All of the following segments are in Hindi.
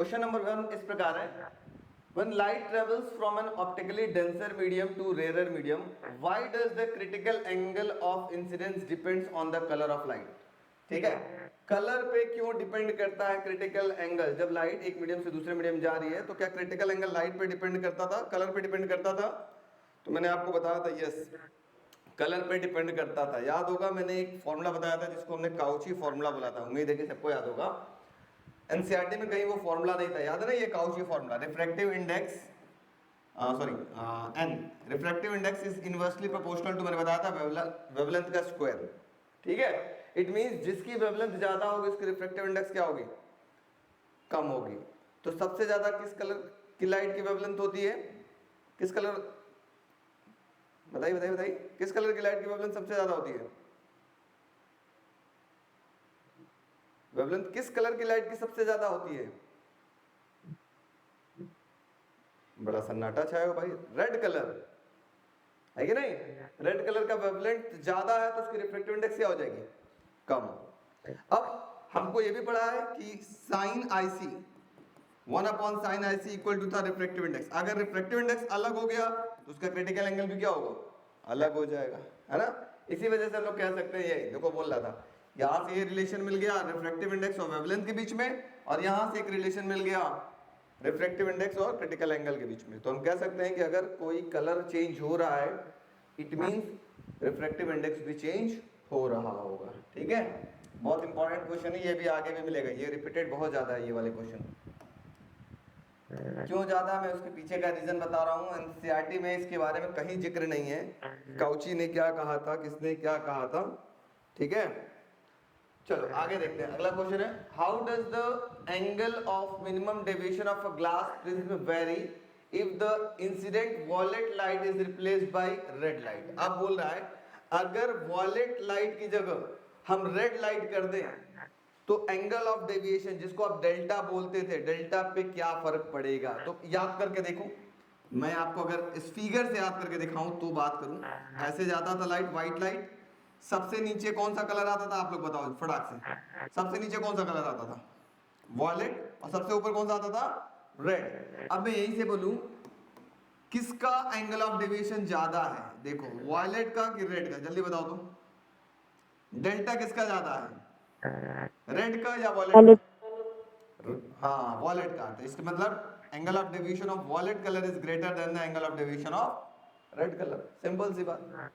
क्वेश्चन नंबर 1 इस प्रकार है, when light travels from an optically denser medium to rarer medium, why does the critical angle of incidence depends on the color of light? ठीक है, कलर पे क्यों डिपेंड करता है क्रिटिकल एंगल? जब लाइट एक मीडियम से दूसरे मीडियम जा रही है तो क्या क्रिटिकल एंगल लाइट पे डिपेंड करता था, कलर पे डिपेंड करता था? तो मैंने आपको बताया था यस, कलर पे डिपेंड करता था। याद होगा मैंने एक फॉर्मूला बताया था जिसको हमने काउची फॉर्मूला बोला था, उम्मीद है कि सबको याद होगा। एनसीईआरटी में कहीं वो फॉर्मूला नहीं था, याद है ना, ये Cauchy formula, refractive index N, refractive index is inversely proportional to, मैंने बताया था वेवलेंथ का स्क्वायर। ठीक है, इट मींस जिसकी वेवलेंथ ज्यादा होगी उसकी रिफ्रैक्टिव इंडेक्स क्या होगी, कम होगी। तो सबसे ज्यादा किस कलर की लाइट की वेवलेंथ होती है, किस कलर, बताइए बताइए बताइए, किस कलर की लाइट की वेवलेंथ सबसे ज्यादा होती है? वेवलेंथ किस कलर की लाइट की सबसे ज्यादा होती है? बड़ा सन्नाटा छाया हो भाई, रेड कलर है कि नहीं? रेड कलर का वेवलेंथ ज्यादा है तो उसकी रिफ्रैक्टिव इंडेक्स क्या हो जाएगी, कम। अब हमको ये भी पढ़ा है कि sine IC 1/sin IC equal to था रिफ्रैक्टिव इंडेक्स। अगर रिफ्रैक्टिव इंडेक्स अलग हो गया तो उसका क्रिटिकल एंगल भी क्या होगा, अलग हो जाएगा, है ना। इसी वजह से हम लोग कह सकते हैं, ये देखो बोल रहा था, यहाँ से ये रिलेशन मिल गया रिफ्रैक्टिव इंडेक्स और वेवलेंथ के बीच में, और यहाँ से एक रिलेशन मिल गया रिफ्रैक्टिव इंडेक्स और क्रिटिकल एंगल के बीच में। तो हम कह सकते हैं कि अगर कोई कलर चेंज हो रहा है इट मींस रिफ्रैक्टिव इंडेक्स भी चेंज हो रहा होगा। ठीक है, बहुत इंपॉर्टेंट क्वेश्चन है, ये भी आगे भी मिलेगा, ये रिपीटेड बहुत ज्यादा है ये वाले क्वेश्चन। क्यों ज्यादा, मैं उसके पीछे का रीजन बता रहा हूँ। एनसीईआरटी में इसके बारे में कहीं जिक्र नहीं है, काउची ने क्या कहा था, किसने क्या कहा था। ठीक है, चलो आगे देखते हैं। अगला क्वेश्चन है, how does the angle of minimum deviation of a glass prism vary if the incident violet light is replaced by red light. अब बोल रहा है अगर वॉयलेट लाइट की जगह हम रेड लाइट कर दें तो एंगल ऑफ डेविएशन, जिसको आप डेल्टा बोलते थे, डेल्टा पे क्या फर्क पड़ेगा। तो याद करके देखो, मैं आपको अगर इस फिगर से याद करके दिखाऊं तो बात करूं, ऐसे जाता था लाइट, व्हाइट लाइट, सबसे नीचे कौन सा कलर आता था आप लोग बताओ फटाक से, सबसे नीचे कौन सा कलर आता था, वॉयलेट, और सबसे ऊपर कौन सा आता था, रेड। अब मैं यहीं से बोलूं किसका एंगल ऑफ डेविएशन ज्यादा है, देखो वॉयलेट का कि रेड का, जल्दी बताओ तो, डेल्टा किसका ज्यादा है, रेड का या वॉलेट का? हाँ वॉलेट का। तो इसका मतलब angle of deviation of violet colour is greater than the angle of deviation of red colour, simple सी बात।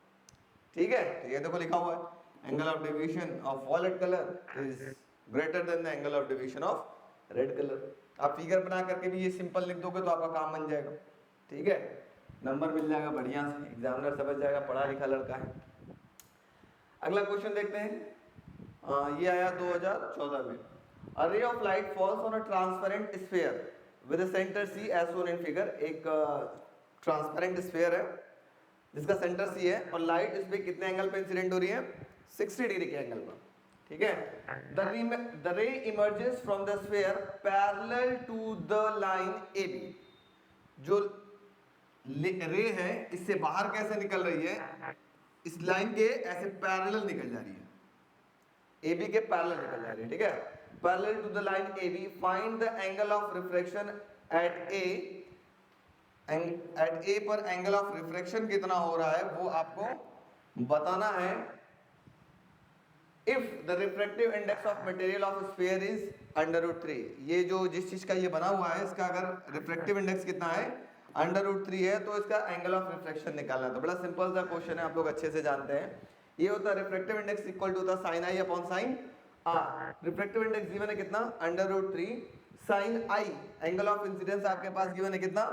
ठीक है, तो ये देखो लिखा हुआ है angle of deviation of violet colour is greater than the angle of deviation of red colour. आप फिगर बना करके भी ये सिंपल लिख दोगे तो आपका काम बन जाएगा। ठीक है, नंबर मिल जाएगा बढ़िया से, एग्जामिनर समझ जाएगा पढ़ा लिखा लड़का है। अगला क्वेश्चन देखते हैं, ये आया 2014 में। A ray of light falls on a transparent sphere with a center C as shown in figure। एक ट्रांसपेरेंट स्फीयर है जिसका सेंटर C है और लाइट इस पे कितने एंगल पे इंसिडेंट हो रही है, 60 डिग्री के एंगल पर। ठीक है, the ray emerges from the sphere parallel to the line AB। जो रे है इससे बाहर कैसे निकल रही है, इस लाइन के ऐसे पैरेलल निकल जा रही है, AB के पैरेलल निकल जा रही है। ठीक है, parallel to the line AB, find the angle of refraction at A। At A पर एंगल ऑफ रिफ्रैक्शन कितना हो रहा है वो आपको बताना है। If the refractive index of material of sphere is √3, ये जो जिस चीज का ये बना हुआ है इसका अगर रिफ्रैक्टिव इंडेक्स कितना है, √3 है, तो इसका एंगल ऑफ रिफ्रैक्शन निकालना है। तो बड़ा सिंपल सा क्वेश्चन है, आप लोग अच्छे से जानते हैं। ये होता है रिफ्रैक्टिव इंडेक्स इक्वल टू होता है sin i upon sin r। Refractive index given है कितना, √3, sin i angle of incidence आपके पास गिवन है कितना,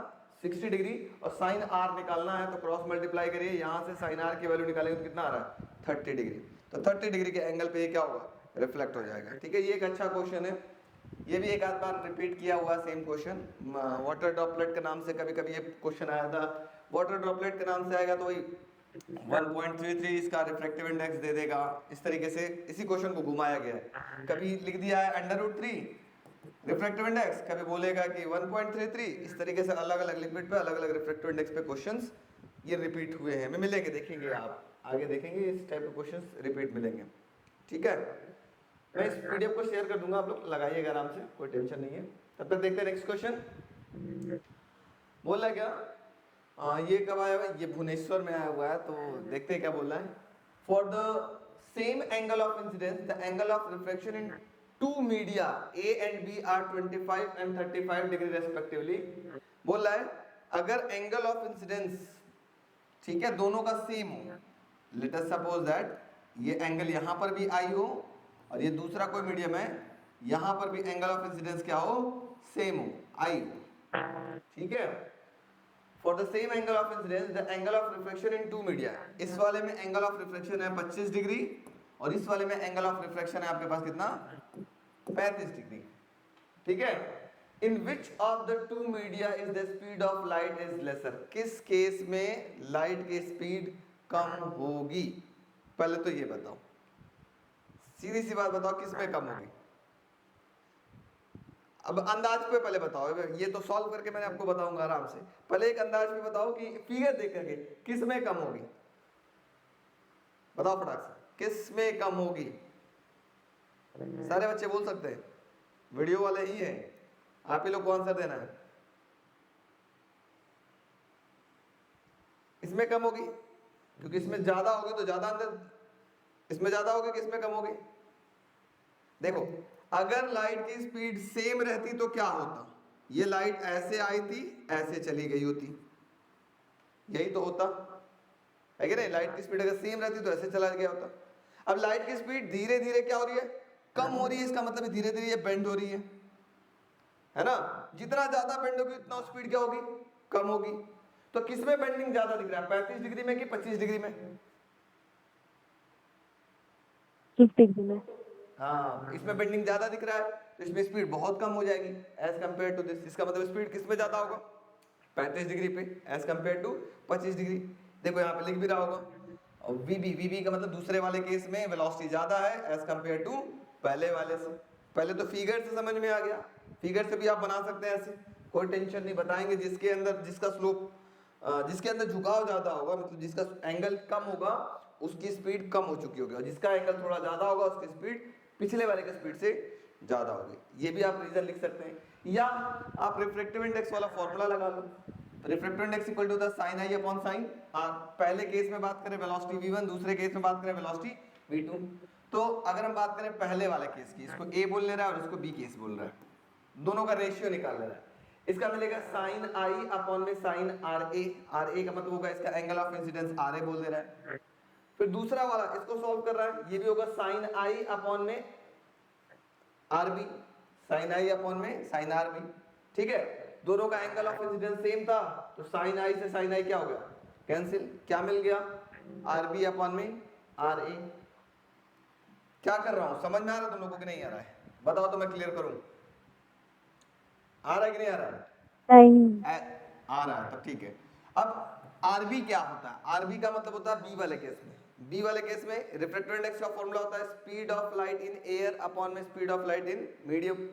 60 डिग्री, और sin r निकालना है तो क्रॉस मल्टीप्लाई करिए, यहाँ से sin r की वैल्यू निकालेंगे तो कितना आ रहा है, 30 डिग्री। तो 30 डिग्री के एंगल पे ये क्या होगा, रिफ्लेक्ट हो जाएगा। ठीक है, ये एक अच्छा क्वेश्चन है, ये भी एक आध बार रिपीट किया हुआ सेम क्वेश्चन। वाटर ड्रॉपलेट के नाम से कभी कभी ये क्वेश्चन आया था, वाटर ड्रॉपलेट के नाम से आएगा तो वही 1.33 इसका रिफ्रैक्टिव इंडेक्स दे देगा। इस तरीके से इसी क्वेश्चन को घुमाया गया है, कभी लिख दिया है √3 रिफ्रैक्टिव इंडेक्स, कभी बोलेगा कि 1.33, इस तरीके से अलग अलग लिक्विड पे अलग अलग रिफ्रैक्टिव इंडेक्स पे क्वेश्चंस ये रिपीट हुए हैं। हमें मिलेंगे, देखेंगे आप आगे देखेंगे इस टाइप के क्वेश्चंस रिपीट मिलेंगे। ठीक है, मैं इस पीडीएफ को शेयर कर दूंगा, आप लोग लगाइएगा आराम से, कोई टेंशन नहीं है। तब तक देखते हैं नेक्स्ट क्वेश्चन। बोल रहा है क्या, ये कब आया हुआ है, ये भुवनेश्वर में आया हुआ है, तो देखते हैं क्या बोल रहा है। For the same angle of incidence the angle of reflection in two media A and B are 25 and 35 degree respectively. बोल रहा है अगर एंगल ऑफ इंसिडेंस, ठीक है, दोनों का सेम हो, लेट अस सपोज दैट ये एंगल यहां पर भी आई हो और ये दूसरा कोई मीडियम है, यहां पर भी एंगल ऑफ इंसिडेंस क्या हो, सेम हो, आई हो, ठीक है। For the same angle of incidence the angle of reflection in two media, इस वाले में एंगल ऑफ रिफ्लेक्शन है 25 डिग्री और इस वाले में एंगल ऑफ रिफ्लेक्शन है आपके पास कितना, 35 डिग्री, ठीक है। In which of the two media is the speed of light is lesser, किस केस में लाइट की स्पीड कम होगी, पहले तो ये बताओ, सीधी सी बात बताओ किस में कम होगी। अब अंदाज पे पहले बताओ, ये तो सॉल्व करके मैंने आपको बताऊंगा आराम से, पहले एक अंदाज पे बताओ कि फिगर देख करके किस में कम होगी, बताओ फटाक से किस में कम होगी। सारे बच्चे बोल सकते हैं, वीडियो वाले ही हैं, आप ही लोग को आंसर देना है। इसमें कम होगी क्योंकि इसमें ज्यादा होगी तो ज्यादा अंदर, इसमें ज्यादा होगी कि इसमें कम होगी। देखो अगर लाइट की स्पीड सेम रहती तो क्या होता, ये लाइट ऐसे आई थी ऐसे चली गई होती, यही तो होता है कि नहीं। लाइट की स्पीड अगर सेम रहती तो ऐसे चला गया होता। अब लाइट की स्पीड धीरे धीरे क्या हो रही है, कम हो रही है, इसका मतलब धीरे धीरे ये बेंड हो रही है ना। जितना ज्यादा बेंड होगी उतना स्पीड क्या होगी, कम होगी। तो किसमें बेंडिंग ज्यादा दिख रहा है, 35 डिग्री में कि 25 डिग्री में? 30 डिग्री में। हाँ, इसमें बेंडिंग ज्यादा दिख रहा है तो इसमें स्पीड बहुत कम हो जाएगी एज कंपेयर टू दिस। इसका मतलब स्पीड किस में ज्यादा होगा, 35 डिग्री पे एज कंपेयर टू 25 डिग्री। देखो यहाँ पे लिख भी रहा होगा, और वीबी का मतलब दूसरे वाले केस में वेलोसिटी ज्यादा है एज कंपेयर टू पहले वाले से। पहले तो फिगर से समझ में आ गया, फिगर से भी आप बना सकते हैं ऐसे, कोई टेंशन नहीं। बताएंगे जिसके अंदर जिसका स्लोप, जिसके अंदर झुकाव ज्यादा होगा, मतलब जिसका एंगल कम होगा उसकी स्पीड कम हो चुकी होगी, और जिसका एंगल थोड़ा ज्यादा होगा उसकी स्पीड पिछले वाले की स्पीड से ज्यादा होगी। ये भी आप रीजन लिख सकते हैं, या आप रिफ्रैक्टिव इंडेक्स वाला फॉर्मूला लगा लो। Refractive index equal to the sine I upon sine, पहले केस में बात करें वेलोसिटी v1, दूसरे केस में बात करें वेलोसिटी v2। तो अगर हम बात करें पहले वाले केस की, इसको a बोल ले रहा है और इसको b केस बोल रहा है, दोनों का रेशियो निकाल ले रहा है। इसका मिलेगा साइन आई अपॉन में साइन आर ए, का मतलब होगा इसका angle of incidence R A बोल दे रहा है। फिर दूसरा वाला इसको सॉल्व कर रहा है, ये भी होगा साइन आई अपॉन में R B, sign I upon में साइन आर बी, ठीक है। दोनों का एंगल ऑफ इंसिडेंस सेम था तो साइन आई से साइन आई क्या हो गया, कैंसिल। क्या मिल गया, आर बी अपॉन में आर ए। क्या कर रहा हूं, समझ में आ रहा है तुम लोगों को कि नहीं आ रहा है, बताओ तो मैं क्लियर करूं। आ रहा है कि नहीं आ रहा है? आ रहा है, तब ठीक है। अब आरबी क्या होता है, आरबी का मतलब होता है बी वाले केस में। बी वाले केस में रिफ्रैक्टिव इंडेक्स का फॉर्मूला होता है speed of light in air upon में speed of light in medium.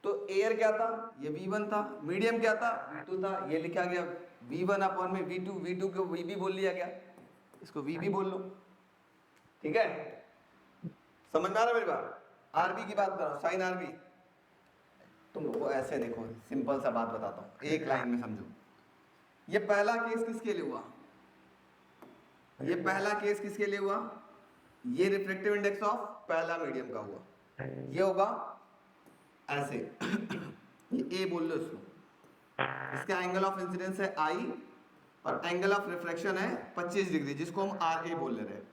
तो एयर क्या था, ये v1 था, मीडियम क्या था, v2 था, ये लिखा गया v1 अपॉन में v2, v2 को vb बोल लिया गया, इसको vb बोल लो, ठीक है। समझ में आ रहा है मेरी बात? आरबी की बात कर रहा हूं, साइन आरबी। तुम लोगों को ऐसे देखो, सिंपल सा बात बताता हूं, एक लाइन में समझो। ये पहला केस किसके लिए हुआ, ये पहला केस किसके लिए हुआ, ये रिफ्रैक्टिव इंडेक्स ऑफ पहला मीडियम का हुआ, ये होगा ऐसे ये ए बोल लो इसको, इसका एंगल ऑफ इंसिडेंस है आई और एंगल ऑफ रिफ्रैक्शन है 25 डिग्री, जिसको हम आर ए बोल ले रहे हैं।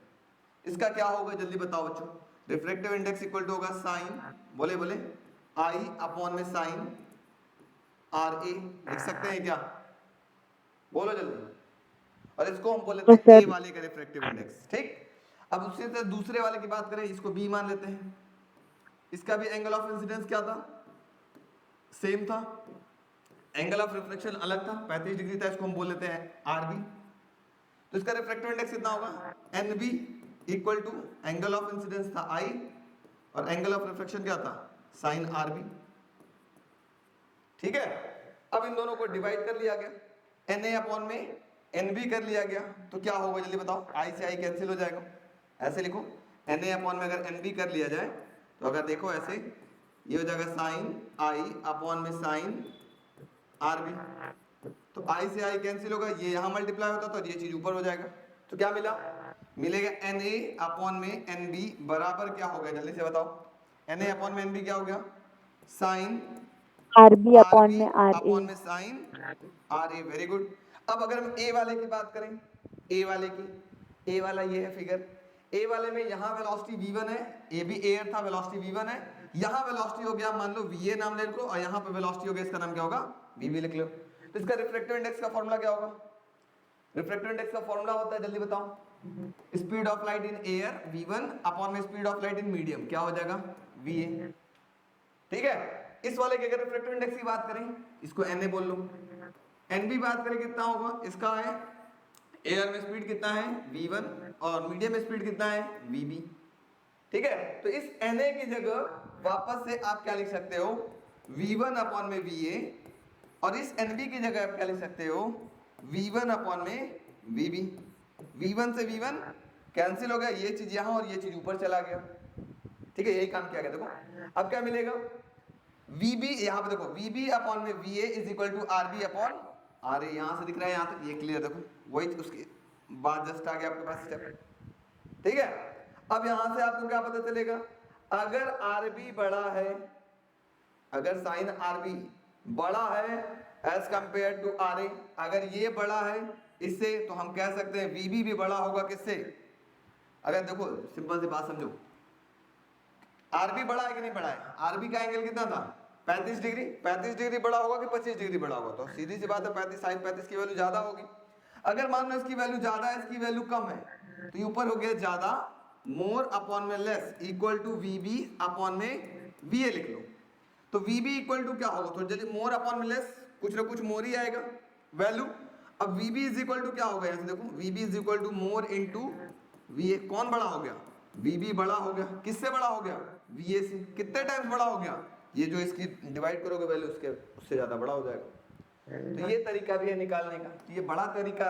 इसका क्या होगा जल्दी बताओ बच्चों, रिफ्रैक्टिव इंडेक्स इक्वल टू होगा साइन, बोले बोले आई अपॉन में साइन आर ए, लिख सकते हैं क्या, बोलो जल्दी। और इसको हम बोल लेते हैं ए वाले का रिफ्रैक्टिव इंडेक्स, ठीक। अब उसी तरह दूसरे वाले की बात करें, इसको बी मान लेते हैं, इसका भी एंगल ऑफ इंसिडेंस क्या था, सेम था, एंगल ऑफ रिफ्लेक्शन अलग था, 35 डिग्री था, इसको हम बोल लेते हैं आरबी। तो इसका रिफ्रैक्टिव इंडेक्स कितना होगा, NB equal to angle of incidence था आई और एंगल ऑफ रिफ्लेक्शन क्या था, साइन आरबी, ठीक है। अब इन दोनों को डिवाइड कर लिया गया, एन ए अपॉन में एन बी कर लिया गया, तो क्या होगा जल्दी बताओ, आई से आई कैंसिल हो जाएगा, ऐसे लिखो एन ए अपॉन में अगर एन बी कर लिया जाए तो अगर देखो ऐसे ये हो जाएगा साइन आई अपॉन में साइन आर बी। तो आई से आई कैंसिल होगा, ये यहाँ मल्टीप्लाई होता तो ये चीज ऊपर हो जाएगा। तो क्या मिला, मिलेगा एन ए अपॉन में एन बी बराबर क्या हो गया, जल्दी से बताओ। एन ए अपॉन में एन बी क्या हो गया, sine RB R upon B में आर ए। अपॉन में sine R A. Very good. अब अगर हम ए वाले की बात करें, ए वाले की, ए वाला ये है फिगर। ए वाले में यहाँ वेलोसिटी v1 है, ए भी एयर था, वेलोसिटी v1 है। यहाँ वेलोसिटी हो गया, मान लो va नाम ले लो, और यहाँ पे वेलोसिटी हो गया, इसका नाम क्या होगा, vb लिख लो। तो इसका रिफ्रैक्टिव इंडेक्स का फॉर्मूला क्या होगा, रिफ्रैक्टिव इंडेक्स का फॉर्मूला होता है, जल्दी बताओ। Speed of light in air v1 upon में speed of light in medium क्या हो जाएगा, va। ठीक है। इस वाले के अगर रिफ्रैक्टिव इंडेक्स की बात करें, इसको na बोल लो। nb बात करें कितना होगा, इसका है एयर में स्पीड कितना है v1 और मीडियम में स्पीड कितना है vb। ठीक है। तो इस na की जगह वापस से आप क्या लिख सकते हो, v1 अपॉन में va, और इस nb की जगह आप क्या लिख सकते हो, v1 अपॉन में vb। v1 से v1 कैंसिल हो गया, ये चीज यहां और ये चीज ऊपर चला गया। ठीक है, यही काम किया गया। देखो अब क्या मिलेगा, vb यहां पे देखो, vb अपॉन में va is equal to rb upon ra। यहां से दिख रहा है, यहां तक ये क्लियर, देखो वही उसके बाद जस्ट आ गया आपके पास स्टेप। ठीक है। अब यहां से आपको क्या पता चलेगा, अगर rb बड़ा है, अगर साइन rb बड़ा है एज कंपेयर टू ra, अगर ये बड़ा है इससे, तो हम कह सकते हैं vb भी बड़ा होगा किससे। अगर देखो सिंपल सी बात समझो, आरबी बड़ा है कि नहीं बड़ा है, आरबी का एंगल कितना था 35 डिग्री, 35 डिग्री बड़ा होगा कि 25 डिग्री बड़ा होगा, तो सीधी सी बात है 35 साइन 35 की वैल्यू ज्यादा होगी। अगर मान लो इसकी वैल्यू ज्यादा है, इसकी वैल्यू कम है, तो ये ऊपर हो गया ज्यादा, मोर अपॉन में less equal to VB upon में वीए लिख लो। तो वीबी इक्वल टू क्या होगा, तो जैसे मोर अपॉन में लेस कुछ ना कुछ मोर ही आएगा वैल्यू। अब वीबी इज इक्वल टू क्या होगा, यहाँ से देखो VB is equal to more into VA. कौन बड़ा हो गया, वीबी बड़ा हो गया, किससे बड़ा हो गया, वीए से। कितने टाइम्स बड़ा हो गया, ये जो इसकी डिवाइड करोगे वैल्यू उसके उससे ज्यादा बड़ा हो जाएगा। तो ये तरीका भी है निकालने का, तो ये बड़ा तरीका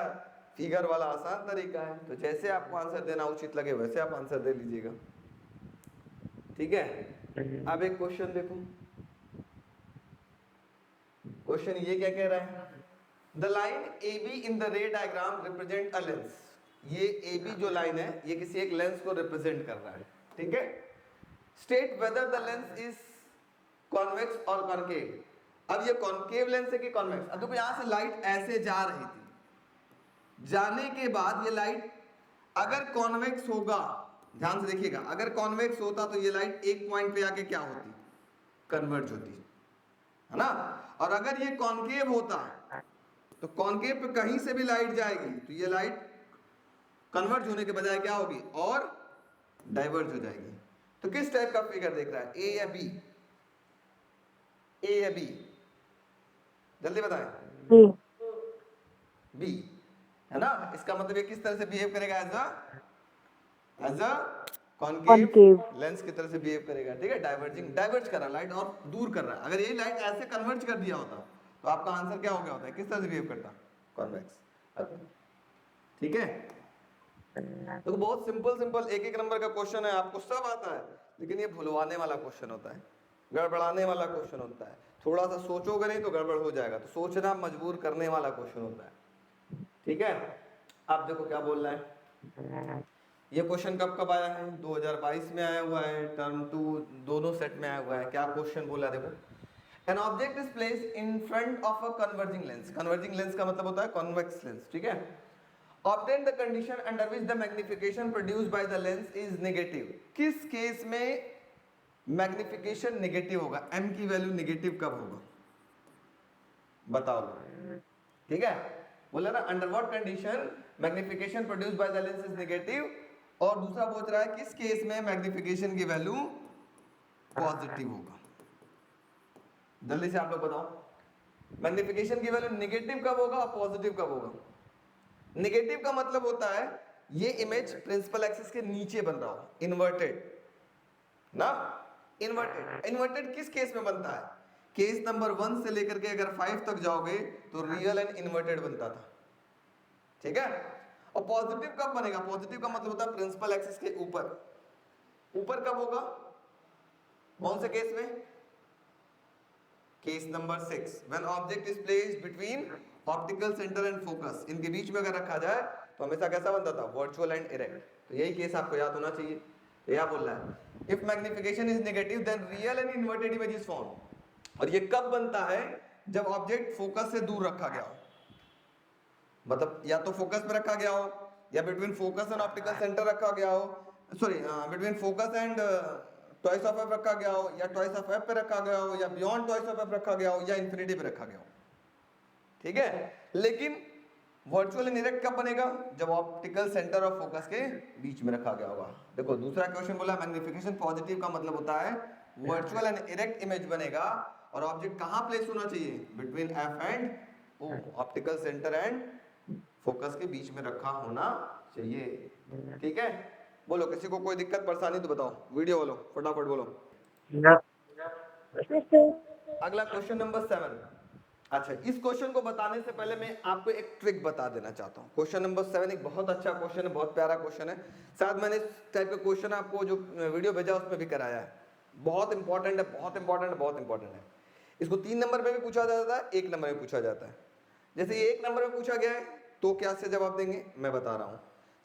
फिगर वाला आसान तरीका है। तो जैसे आपको आंसर देना उचित लगे वैसे आप आंसर दे लीजिएगा। ठीक है। अब एक क्वेश्चन देखो, क्वेश्चन ये क्या कह रहा है, the line A be in the रे डायग्राम रिप्रेजेंट अ लेंस। ये ए बी जो लाइन है ये किसी एक लेंस को रिप्रेजेंट कर रहा है। ठीक है। State whether the lens is convex और कॉनकेव। अब ये कॉनकेव लेंस है कि कॉन्वेक्स। अब देखो यहां से लाइट ऐसे जा रही थी, जाने के बाद ये लाइट अगर कॉन्वेक्स होगा, ध्यान से देखिएगा, अगर कॉन्वेक्स होता तो ये लाइट एक पॉइंट पे आके क्या होती, कन्वर्ज होती, है ना। और अगर ये कॉनकेव होता तो कॉनकेव पे कहीं से भी लाइट जाएगी तो ये लाइट कन्वर्ज होने के बजाय क्या होगी, और डाइवर्ज हो जाएगी। तो किस टाइप का फिगर देख रहा है, ए या बी, ए या बी, जल्दी बताएं। बी, है ना। इसका मतलब ये किस तरह से बिहेव करेगा, एज अ कॉनकेव लेंस की तरह से बिहेव करेगा। ठीक है। डाइवर्जिंग, डाइवर्ज कर रहा है लाइट और दूर कर रहा है। अगर यही लाइट ऐसे कन्वर्ज कर दिया होता तो आपका आंसर क्या हो गया होता है, किस तरह से बिहेव करता, कॉन्वेक्स। ठीक है। तो बहुत सिंपल सिंपल एक एक नंबर का क्वेश्चन है, आपको सब आता है, लेकिन ये भुलवाने वाला क्वेश्चन होता है, गड़बड़ाने वाला क्वेश्चन होता है। थोड़ा सा सोचोगे नहीं तो गड़बड़ हो जाएगा, तो सोचना मजबूर करने वाला क्वेश्चन होता है। ठीक है। आप देखो क्या बोल रहा है, ये क्वेश्चन कब कब आया है, 2022 में आया हुआ है, टर्म 2 दोनों सेट में आया हुआ है। क्या क्वेश्चन बोला, देखो, an object is placed in front of a converging lens. Converging lens का मतलब होता है कॉन्वेक्स लेंस। ठीक है। Obtain the condition under which the magnification produced by the lens is negative। किस केस में मैग्निफिकेशन नेगेटिव होगा, m की वैल्यू नेगेटिव कब होगा, बताओ। ठीक है। बोला ना, under what condition magnification produced by the lens is negative, और दूसरा पूछ रहा है किस केस में मैग्निफिकेशन की वैल्यू पॉजिटिव होगा। जल्दी से आप लोग बताओ, मैग्निफिकेशन की वैल्यू नेगेटिव कब होगा और पॉजिटिव कब होगा। नेगेटिव का मतलब होता है ये इमेज प्रिंसिपल एक्सिस के नीचे बन रहा हो, इन्वर्टेड ना। इन्वर्टेड, इन्वर्टेड किस केस में बनता है, केस नंबर 1 से लेकर के अगर 5 तक जाओगे तो रियल एंड इन्वर्टेड बनता था। ठीक है। और पॉजिटिव कब बनेगा, पॉजिटिव का मतलब होता है प्रिंसिपल एक्सिस के ऊपर। ऊपर कब होगा, कौन से केस में, case number 6, when object is placed between optical centre and focus, इनके बीच में अगर रखा जाए तो हमेशा कैसा बनता था, वर्चुअल एंड इरेक्ट। तो यही केस आपको याद होना चाहिए। तो क्या बोल रहा है, if magnification is negative then real and inverted image is form. और ये कब बनता है, जब ऑब्जेक्ट फोकस से दूर रखा गया हो, मतलब या तो फोकस पे रखा गया हो, या between focus and optical centre रखा गया हो, sorry between focus and twice of F रखा गया हो, या ट्वाइस ऑफ एफ पे रखा गया हो, या बियॉन्ड ट्वाइस ऑफ एफ रखा गया हो, या इंफिनिटी पे रखा गया हो। ठीक है, लेकिन वर्चुअल एंड इरेक्ट कब बनेगा, जब ऑप्टिकल सेंटर और फोकस के बीच में रखा गया होगा। देखो दूसरा क्वेश्चन बोला मैग्निफिकेशन पॉजिटिव का मतलब होता है वर्चुअल एंड इरेक्ट इमेज बनेगा, और ऑब्जेक्ट कहां प्लेस होना चाहिए, between F and O, optical centre and focus के बीच में रखा होना चाहिए। ठीक है, बोलो किसी को कोई दिक्कत परेशानी तो बताओ, वीडियो बोलो फटाफट बोलो। अगला क्वेश्चन नंबर 7। अच्छा, इस क्वेश्चन को बताने से पहले मैं आपको एक ट्रिक बता देना चाहता हूँ। क्वेश्चन नंबर 7 एक बहुत अच्छा क्वेश्चन है, बहुत प्यारा क्वेश्चन है। शायद मैंने इस टाइप का क्वेश्चन आपको जो वीडियो भेजा उसमें भी कराया है। बहुत इंपॉर्टेंट है, बहुत इंपॉर्टेंट है, बहुत इंपॉर्टेंट है। इसको 3 नंबर में भी पूछा जाता है, 1 नंबर में पूछा जाता है। जैसे ये 1 नंबर में पूछा गया है तो क्या से जवाब देंगे मैं बता रहा हूँ।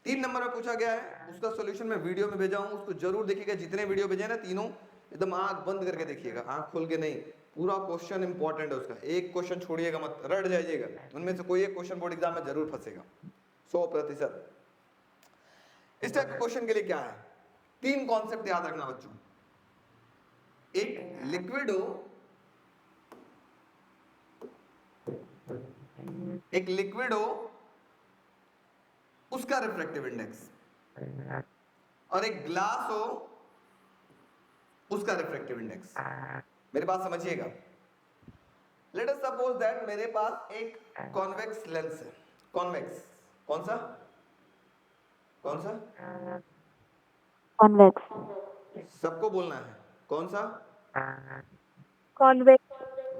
3 नंबर में पूछा गया है उसका सोल्यूशन मैं वीडियो में भेजा हूँ, उसको जरूर देखिएगा। जितने वीडियो भेजे ना तीनों एकदम आंख बंद करके देखिएगा, आंख खोल के नहीं। पूरा क्वेश्चन इंपॉर्टेंट है उसका, एक क्वेश्चन छोड़िएगा मत, रट जाइएगा। उनमें से कोई एक क्वेश्चन बोर्ड एग्जाम में जरूर फंसेगा 100%। इस टाइप के क्वेश्चन के लिए क्या है, 3 कॉन्सेप्ट याद रखना बच्चों। एक लिक्विड हो, एक लिक्विड हो उसका रिफ्रैक्टिव इंडेक्स, और एक ग्लास हो उसका रिफ्रैक्टिव इंडेक्स। मेरे बात समझिएगा। लेट अस सपोज दैट मेरे पास एक कॉन्वेक्स लेंस है। कॉन्वेक्स कौन सा, कौन सा, कॉन्वेक्स, सबको बोलना है कौन सा, convex,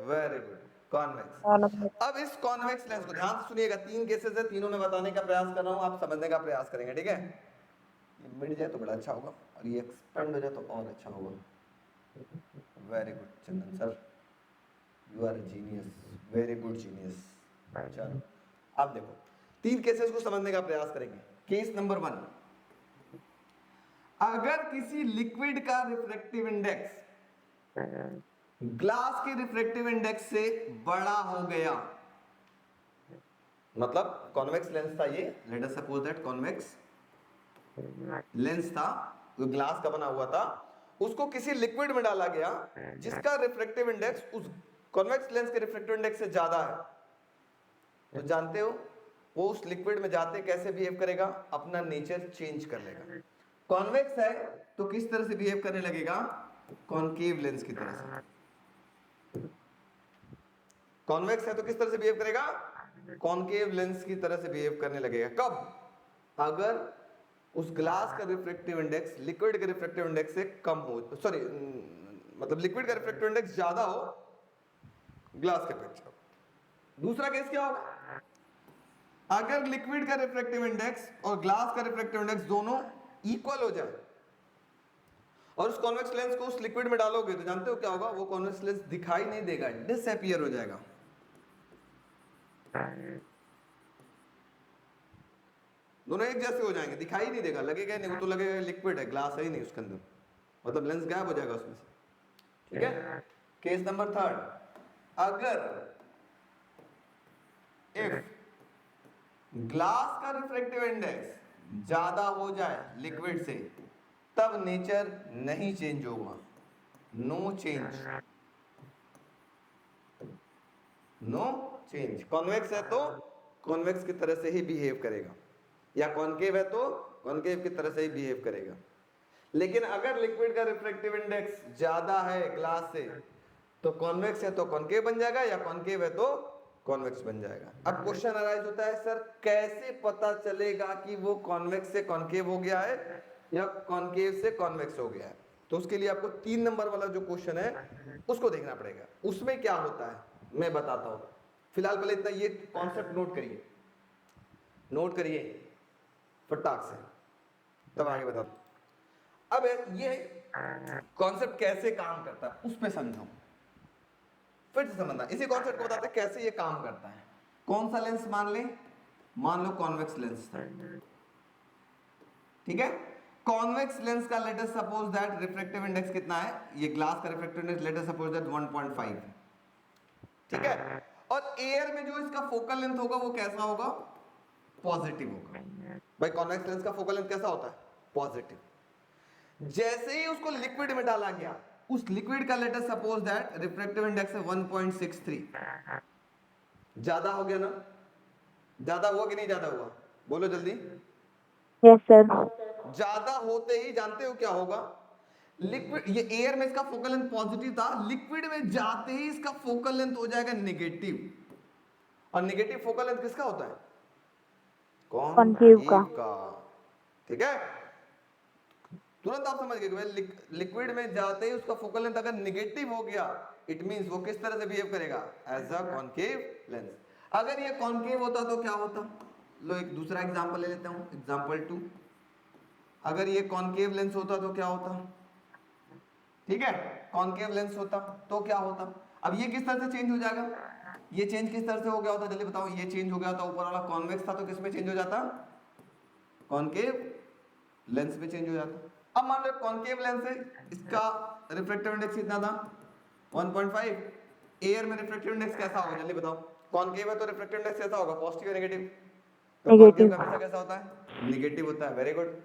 very good, convex. Convex. अब इस कॉन्वेक्स लेंस को ध्यान से सुनिएगा, 3 केसेस है, तीनों में बताने का प्रयास कर रहा हूं, आप समझने का प्रयास करेंगे। ठीक है, ये मिट जाए तो बड़ा अच्छा होगा, और ये एक्सपेंड हो जाए तो और अच्छा होगा। Very good Chandan sir, you are genius, very good genius. चलो अब देखो 3 केसेस को समझने का प्रयास करेंगे। केस नंबर 1, अगर किसी लिक्विड का रिफ्रैक्टिव इंडेक्स ग्लास के रिफ्रैक्टिव इंडेक्स से बड़ा हो गया, मतलब कॉन्वेक्स लेंस था ये, let us suppose that convex lens था, जो ग्लास का बना हुआ था, उसको किसी लिक्विड में डाला गया जिसका रिफ्रैक्टिव इंडेक्स उस कॉन्वेक्स लेंस के रिफ्रैक्टिव इंडेक्स से ज्यादा है। तो जानते हो वो उस लिक्विड में जाते कैसे बिहेव करेगा, अपना नेचर चेंज कर लेगा। कॉन्वेक्स है तो किस तरह से बिहेव करने लगेगा, कॉनकेव लेंस की तरह से। कॉन्वेक्स है तो किस तरह से बिहेव करेगा, कॉनकेव लेंस की तरह से बिहेव करने लगेगा। कब, अगर उस ग्लास का रिफ्रैक्टिव इंडेक्स लिक्विड के रिफ्रैक्टिव इंडेक्स से कम हो, सॉरी मतलब लिक्विड का रिफ्रैक्टिव इंडेक्स ज्यादा हो ग्लास के अपेक्षा। दूसरा केस क्या होगा, अगर लिक्विड का रिफ्रैक्टिव इंडेक्स और ग्लास का रिफ्रैक्टिव इंडेक्स दोनों इक्वल हो जाए, और उस कॉन्वेक्स लेंस को उस लिक्विड में डालोगे तो जानते हो क्या होगा, वो कॉन्वेक्स लेंस दिखाई नहीं देगा, डिसअपीयर हो जाएगा। दोनों एक जैसे हो जाएंगे, दिखाई नहीं देगा, लगेगा नहीं, वो तो लगेगा लिक्विड है, ग्लास है ही नहीं उसके अंदर, मतलब लेंस गायब हो जाएगा उसमें से। ठीक है, केस नंबर 3, अगर इफ ग्लास का रिफ्रैक्टिव इंडेक्स ज्यादा हो जाए लिक्विड से, तब नेचर नहीं चेंज होगा, no change, no change. Convex है तो कॉन्वेक्स की तरह से ही बिहेव करेगा, या कॉनकेव है तो कॉनकेव की तरह से ही बिहेव करेगा। लेकिन अगर लिक्विड का रिफ्रैक्टिव इंडेक्स ज्यादा है ग्लास से, तो कॉन्वेक्स है तो कॉनकेव बन जाएगा, या कॉनकेव है तो कॉन्वेक्स बन जाएगा। अब क्वेश्चन अराइज होता है, सर कैसे पता चलेगा कि वो कॉन्वेक्स से कॉनकेव हो गया है या कॉनकेव से कॉन्वेक्स हो गया है? तो उसके लिए आपको 3 नंबर वाला जो क्वेश्चन है उसको देखना पड़ेगा। उसमें क्या होता है मैं बताता हूं, फिलहाल पहले इतना ये कॉन्सेप्ट नोट करिए, नोट करिए फटाक से, तब आगे बताओ। अब ये कॉन्सेप्ट कैसे काम करता है उस पे समझो। फिर से समझना, इसी कॉन्सेप्ट को बताते हैं कैसे ये काम करता है। कौन सा लेंस मान ले, मान लो कॉन्वेक्स लेंस, ठीक है। कॉन्वेक्स लेंस का let us suppose that refractive index कितना है, ये ग्लास का refractive index let us suppose that 1.5, ठीक है। और एयर में जो इसका फोकल लेंथ होगा वो कैसा होगा, पॉजिटिव होगा। भाई कॉन्वेक्स लेंस का फोकल लेंथ कैसा होता है, पॉजिटिव। जैसे ही उसको लिक्विड में डाला गया, उस लिक्विड का let us suppose that refractive index है 1.63, ज्यादा हो गया ना, ज्यादा हुआ कि नहीं ज्यादा हुआ, बोलो जल्दी। Yes sir. ज्यादा होते ही जानते हो क्या होगा, लिक्विड, ये एयर में इसका फोकल लेंथ पॉजिटिव था, लिक्विड में जाते ही इसका फोकल लेंथ हो जाएगा नेगेटिव। और नेगेटिव फोकल लेंथ किसका होता है, कॉन्केव कॉन्केव का, ठीक है। तुरंत आप समझ गए कि भाई लिक्विड में जाते ही उसका फोकल लेंथ अगर नेगेटिव हो गया, इट मींस वो किस तरह से बिहेव करेगा, एज अ कॉन्केव लेंस। अगर ये कॉन्केव होता तो क्या होता, लो एक दूसरा एग्जांपल ले लेता हूं, एग्जांपल 2। अगर ये कॉन्केव लेंस होता तो क्या होता, ठीक है, कॉन्केव लेंस होता तो क्या होता। अब ये किस तरह से चेंज हो जाएगा, ये चेंज किस तरह से हो गया होता, जल्दी बताओ। ये चेंज हो गया था, ऊपर वाला कॉन्वेक्स था तो किस में चेंज हो जाता, कॉन्केव लेंस में चेंज हो जाता। अब मान लो कॉन्केव लेंस है, इसका रिफ्रैक्टिव इंडेक्स कितना था, 1.5। एयर में रिफ्रैक्टिव इंडेक्स कैसा होगा, जल्दी बताओ। कॉन्केव है तो रिफ्रैक्टिव इंडेक्स कैसा होगा, पॉजिटिव या नेगेटिव, तो कॉन्केव का हमेशा कैसा होता है, नेगेटिव होता है। Very good.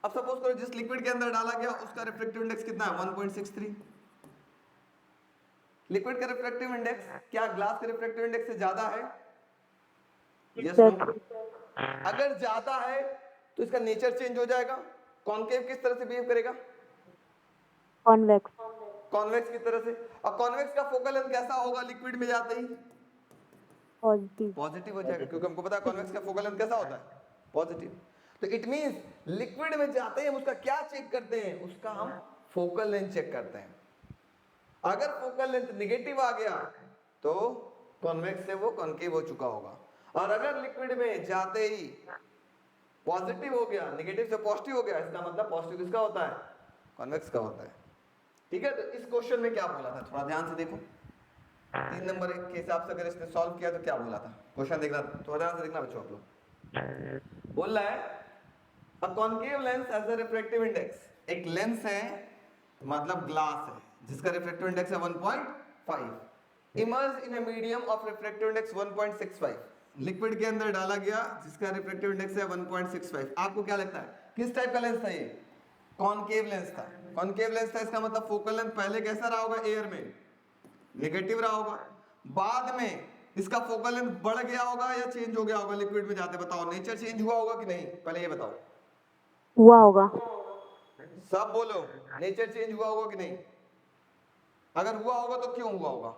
अब सपोज करो जिस लिक्विड के अंदर डाला गया उसका रिफ्रैक्टिव इंडेक्स कितना है, 1.63। लिक्विड का रिफ्रैक्टिव इंडेक्स क्या ग्लास के रिफ्रैक्टिव इंडेक्स से ज्यादा है, यस नो। अगर ज्यादा है तो इसका नेचर चेंज हो जाएगा। कॉन्केव किस तरह से बिहेव करेगा, कॉन्वेक्स। कॉन्वेक्स की तरह से। और कॉन्वेक्स का फोकल लेंथ कैसा होगा, लिक्विड में जाते ही पॉजिटिव। पॉजिटिव हो जाएगा, क्योंकि हमको पता है कॉन्वेक्स का फोकल लेंथ कैसा होता है, पॉजिटिव। तो इट मींस लिक्विड में जाते ही हम उसका क्या चेक करते हैं, उसका हम फोकल लेंथ चेक करते हैं। अगर फोकल लेंथ नेगेटिव आ गया तो कॉन्वेक्स से वो कॉन्केव हो चुका होगा। और अगर लिक्विड में जाते ही पॉजिटिव हो गया, नेगेटिव से पॉजिटिव हो गया, इसका मतलब पॉजिटिव किसका होता है, कॉन्वेक्स का होता है, ठीक है। तो इस क्वेश्चन में क्या बोला था, थोड़ा ध्यान से देखो। 3 नंबर के हिसाब से अगर इसने सॉल्व किया तो क्या बोला था, क्वेश्चन देखना, थोड़ा ध्यान से देखना बच्चों आप लोग। बोल रहा है a concave lens as a refractive index, एक लेंस है मतलब ग्लास है जिसका रिफ्रैक्टिव इंडेक्स है 1.5, emerge in a medium of refractive index 1.65, liquid के अंदर डाला गया जिसका रिफ्रैक्टिव इंडेक्स है 1.65। आपको क्या लगता है किस टाइप का लेंस था ये, कॉन्केव लेंस था। कॉन्केव लेंस था, इसका मतलब फोकल लेंथ पहले कैसा रहा होगा, एयर में नेगेटिव रहा होगा, बाद में इसका फोकल लेंथ बढ़ गया होगा या चेंज हो गया होगा लिक्विड में जाते, बताओ। नेचर चेंज हुआ होगा कि नहीं, पहले ये बताओ। हुआ होगा। सब बोलो, नेचर चेंज हुआ होगा कि नहीं, अगर हुआ होगा तो क्यों हुआ होगा,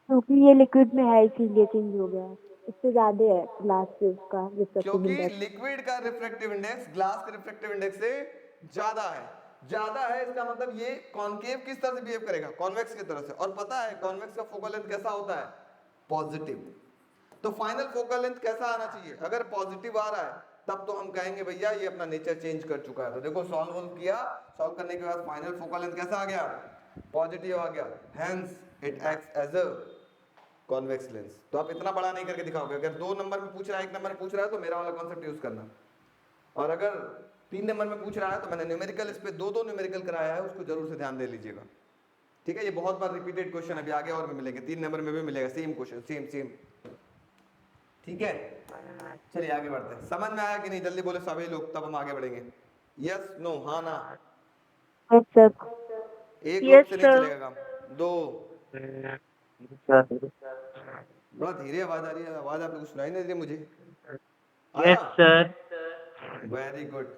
क्योंकि ये लिक्विड में है इसीलिए चेंज हो गया है, इससे ज्यादा है ग्लास से उसका रिफ्रैक्टिव क्योंकि इंडेक्स। लिक्विड का रिफ्रैक्टिव इंडेक्स ग्लास के रिफ्रैक्टिव इंडेक्स से ज्यादा है। ज्यादा है इसका मतलब ये कॉन्केव किस तरह से बिहेव करेगा, कॉन्वेक्स की तरह से। और पता है कॉन्वेक्स का फोकल लेंथ कैसा होता है, पॉजिटिव। तो फाइनल फोकल लेंथ कैसा आना चाहिए, अगर पॉजिटिव आ रहा है तब तो हम कहेंगे भैया ये अपना नेचर चेंज कर चुका है। तो देखो सॉल्व किया, सॉल्व करने के बाद फाइनल फोकल लेंथ कैसा आ गया, पॉजिटिव आ गया, hence it acts as a convex lens. तो आप इतना बड़ा नहीं करके दिखाओगे, अगर 2 नंबर में पूछ रहा है, 1 नंबर में पूछ रहा है तो मेरा वाला कॉन्सेप्ट यूज करना, और अगर 3 नंबर में पूछ रहा है तो मैंने न्यूमेरिकल इस पे 2 न्यूमेरिकल कराया है, उसको जरूर से ध्यान दे लीजिएगा, ठीक है। ये बहुत बार रिपीटेड क्वेश्चन अभी आगे और भी मिलेंगे, 3 नंबर में भी मिलेगा सेम क्वेश्चन, सेम, ठीक है। चलिए आगे बढ़ते हैं, समझ में आया कि नहीं, जल्दी बोले सभी लोग, तब हम आगे बढ़ेंगे। यस नो, हाँ ना, यस सर। एक ग्रुप से नहीं चलेगा काम, 2। बड़ा धीरे आवाज आ रही है, आवाज आप लोग सुनाई नहीं दे रही मुझे, आया, यस सर। वेरी गुड,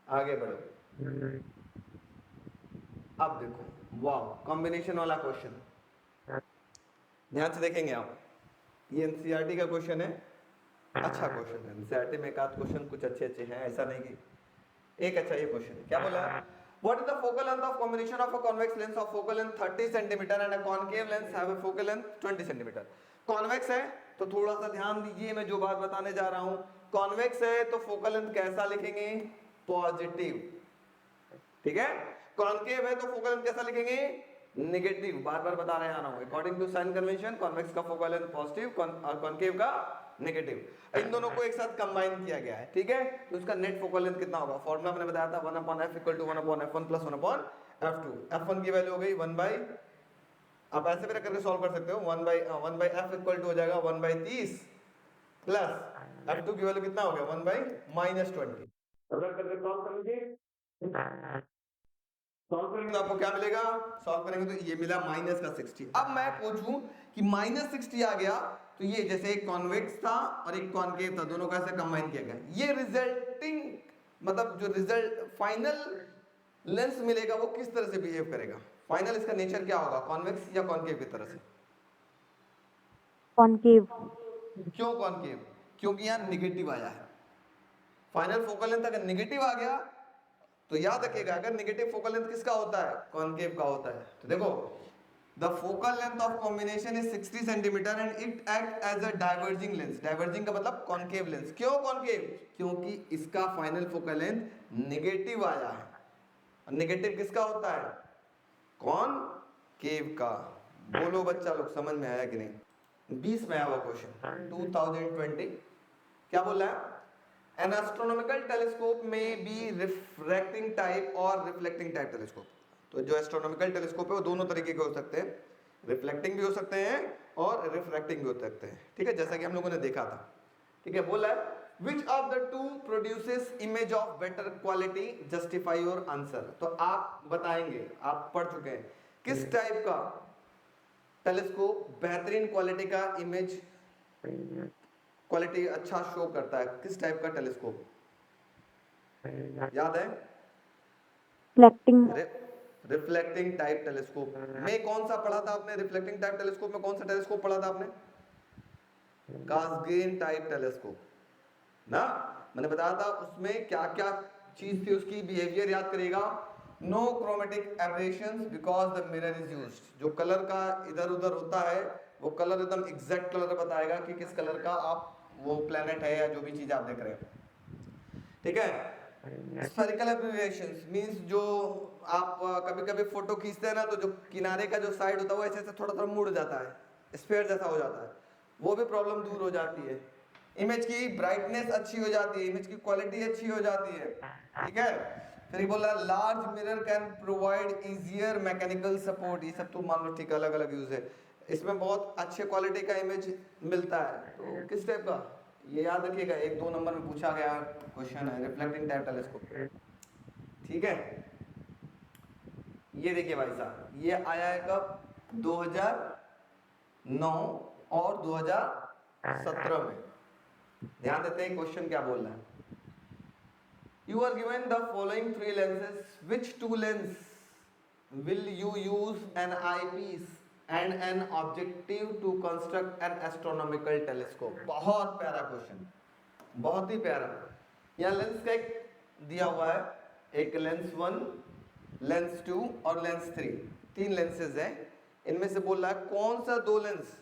आगे बढ़ो। अब देखो, वाह, कॉम्बिनेशन वाला क्वेश्चन, ध्यान से देखेंगे आप। ये एनसीईआरटी का क्वेश्चन है, अच्छा क्वेश्चन है। एनसीईआरटी में एक आध क्वेश्चन कुछ अच्छे हैं, ऐसा नहीं कि एक अच्छा ये क्वेश्चन है। क्या बोला, what is the focal length of combination of a convex lens of focal length 30 centimetre and a concave lens have a focal length 20 centimetre. Convex है तो थोड़ा सा ध्यान दीजिए, मैं जो बात बताने जा रहा हूं। कॉन्वेक्स है तो फोकल लेंथ कैसा लिखेंगे, पॉजिटिव, ठीक है। कॉन्केव है तो फोकल लेंथ कैसा लिखेंगे, नेगेटिव, बार बार बता रहे आ रहा हूँ। According to sign convention convex का फोकल लेंथ पॉजिटिव और कॉन्केव का नेगेटिव। इन दोनों को एक साथ कंबाइन किया गया है, ठीक है। तो उसका नेट फोकल लेंथ कितना होगा, फॉर्मूला मैंने बताया था 1/f equal to 1/f1 plus 1/f2। f1 की वैल्यू हो गई 1 बाई, आप ऐसे भी करके सॉल्व कर सकते हो, 1/f इक्वल टू हो जाएगा 1/30 प्लस f2 की वैल्यू कितना हो गया 1/-20। अब रख करके सॉल्व कर लीजिए। सॉल्व करेंगे तो आपको क्या मिलेगा, सॉल्व करेंगे तो ये मिला -60। अब मैं पूछूं कि -60 आ गया तो ये जैसे एक कॉन्वेक्स था और एक कॉन्केव था, दोनों का ऐसे कंबाइन किया गया, ये रिजल्टिंग मतलब जो रिजल्ट फाइनल लेंस मिलेगा वो किस तरह से बिहेव करेगा, फाइनल इसका नेचर क्या होगा, कॉन्वेक्स या कॉन्केव की तरह से। कॉन्केव। क्यों कॉन्केव, क्योंकि यहाँ निगेटिव आया है। फाइनल फोकल लेंथ अगर निगेटिव आ गया तो याद रखिएगा, अगर नेगेटिव फोकल लेंथ किसका होता है, कॉन्केव का होता है। तो देखो the focal length of combination is 60 centimetre and it act as a diverging lens. Diverging का मतलब कॉन्केव लेंस। क्यों कॉन्केव, क्योंकि इसका फाइनल फोकल लेंथ नेगेटिव आया है। और नेगेटिव किसका होता है, कॉन्केव का। बोलो बच्चा लोग समझ में आया कि नहीं। 20 में आया हुआ क्वेश्चन 2020, क्या बोल रहा है, An astronomical telescope may be refracting type और reflecting type telescope। तो जो एस्ट्रोनॉमिकल टेलीस्कोप है वो दोनों तरीके के हो सकते हैं, रिफ्लेक्टिंग भी हो सकते हैं और रिफ्रैक्टिंग भी हो सकते हैं, ठीक है, जैसा कि हम लोगों ने देखा था, ठीक है। बोला है which of the two produces image of better quality, justify your answer। तो आप बताएंगे, आप पढ़ चुके हैं, किस टाइप का टेलीस्कोप बेहतरीन क्वालिटी का इमेज क्वालिटी अच्छा शो करता है, किस टाइप का टेलीस्कोप, याद है, रिफ्लेक्टिंग। रिफ्लेक्टिंग टाइप टेलीस्कोप में कौन सा पढ़ा था आपने, रिफ्लेक्टिंग टाइप टेलीस्कोप में कौन सा टेलीस्कोप पढ़ा था आपने, कासगेन टाइप टेलीस्कोप ना, मैंने बताया था उसमें क्या क्या चीज थी, उसकी बिहेवियर याद करिएगा। No chromatic aberrations because the mirror is used. जो कलर का इधर उधर होता है वो कलर एकदम एग्जैक्ट कलर बताएगा कि किस कलर का आप वो प्लेनेट है या जो भी चीज आप देख रहे हैं, ठीक है। स्फेरिकल एब्रेशंस मींस जो आप कभी कभी फोटो खींचते हैं ना तो जो किनारे का जो साइड होता है वो ऐसे ऐसे थोड़ा थोड़ा मुड़ जाता है, स्फेयर जैसा हो जाता है, वो भी प्रॉब्लम दूर हो जाती है। इमेज की ब्राइटनेस अच्छी हो जाती है, इमेज की क्वालिटी अच्छी हो जाती है, ठीक है। फिर ये बोला large mirror can provide easier mechanical support. ये सब तो मान लो ठीक अलग अलग यूज है, इसमें बहुत अच्छे क्वालिटी का इमेज मिलता है। तो किस टाइप का, ये याद रखिएगा, 1-2 नंबर में पूछा गया क्वेश्चन है, रिफ्लेक्टिंग टाइप टेलीस्कोप, ठीक है। ये देखिए भाई साहब, ये आया है कब, 2009 और 2017 में। ध्यान देते हैं क्वेश्चन क्या बोल रहा है। You are given the following 3 lenses. Which 2 lens will you use an eyepiece and an objective to construct an astronomical telescope? बहुत प्यारा क्वेश्चन, बहुत ही प्यारा। यहाँ लेंस का एक दिया हुआ है, एक लेंस 1, लेंस 2 और लेंस 3, 3 लेंसेज हैं। इनमें से बोल रहा है कौन सा 2 लेंस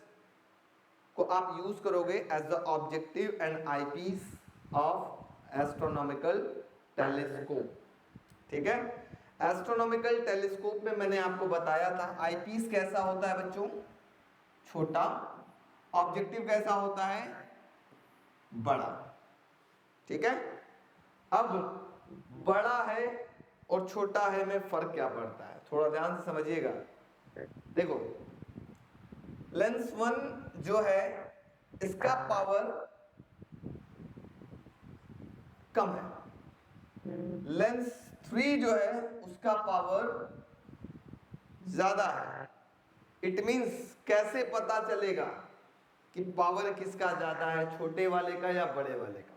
को आप यूज करोगे as the objective and eyepiece of astronomical telescope, ठीक है। एस्ट्रोनॉमिकल टेलीस्कोप में मैंने आपको बताया था आईपीस कैसा होता है बच्चों, छोटा, ऑब्जेक्टिव कैसा होता है, बड़ा, ठीक है। अब बड़ा है और छोटा है में फर्क क्या पड़ता है, थोड़ा ध्यान से समझिएगा। देखो लेंस 1 जो है इसका पावर कम है, लेंस 3 जो है उसका पावर ज्यादा है। इट मींस कैसे पता चलेगा कि पावर किसका ज्यादा है, छोटे वाले का या बड़े वाले का,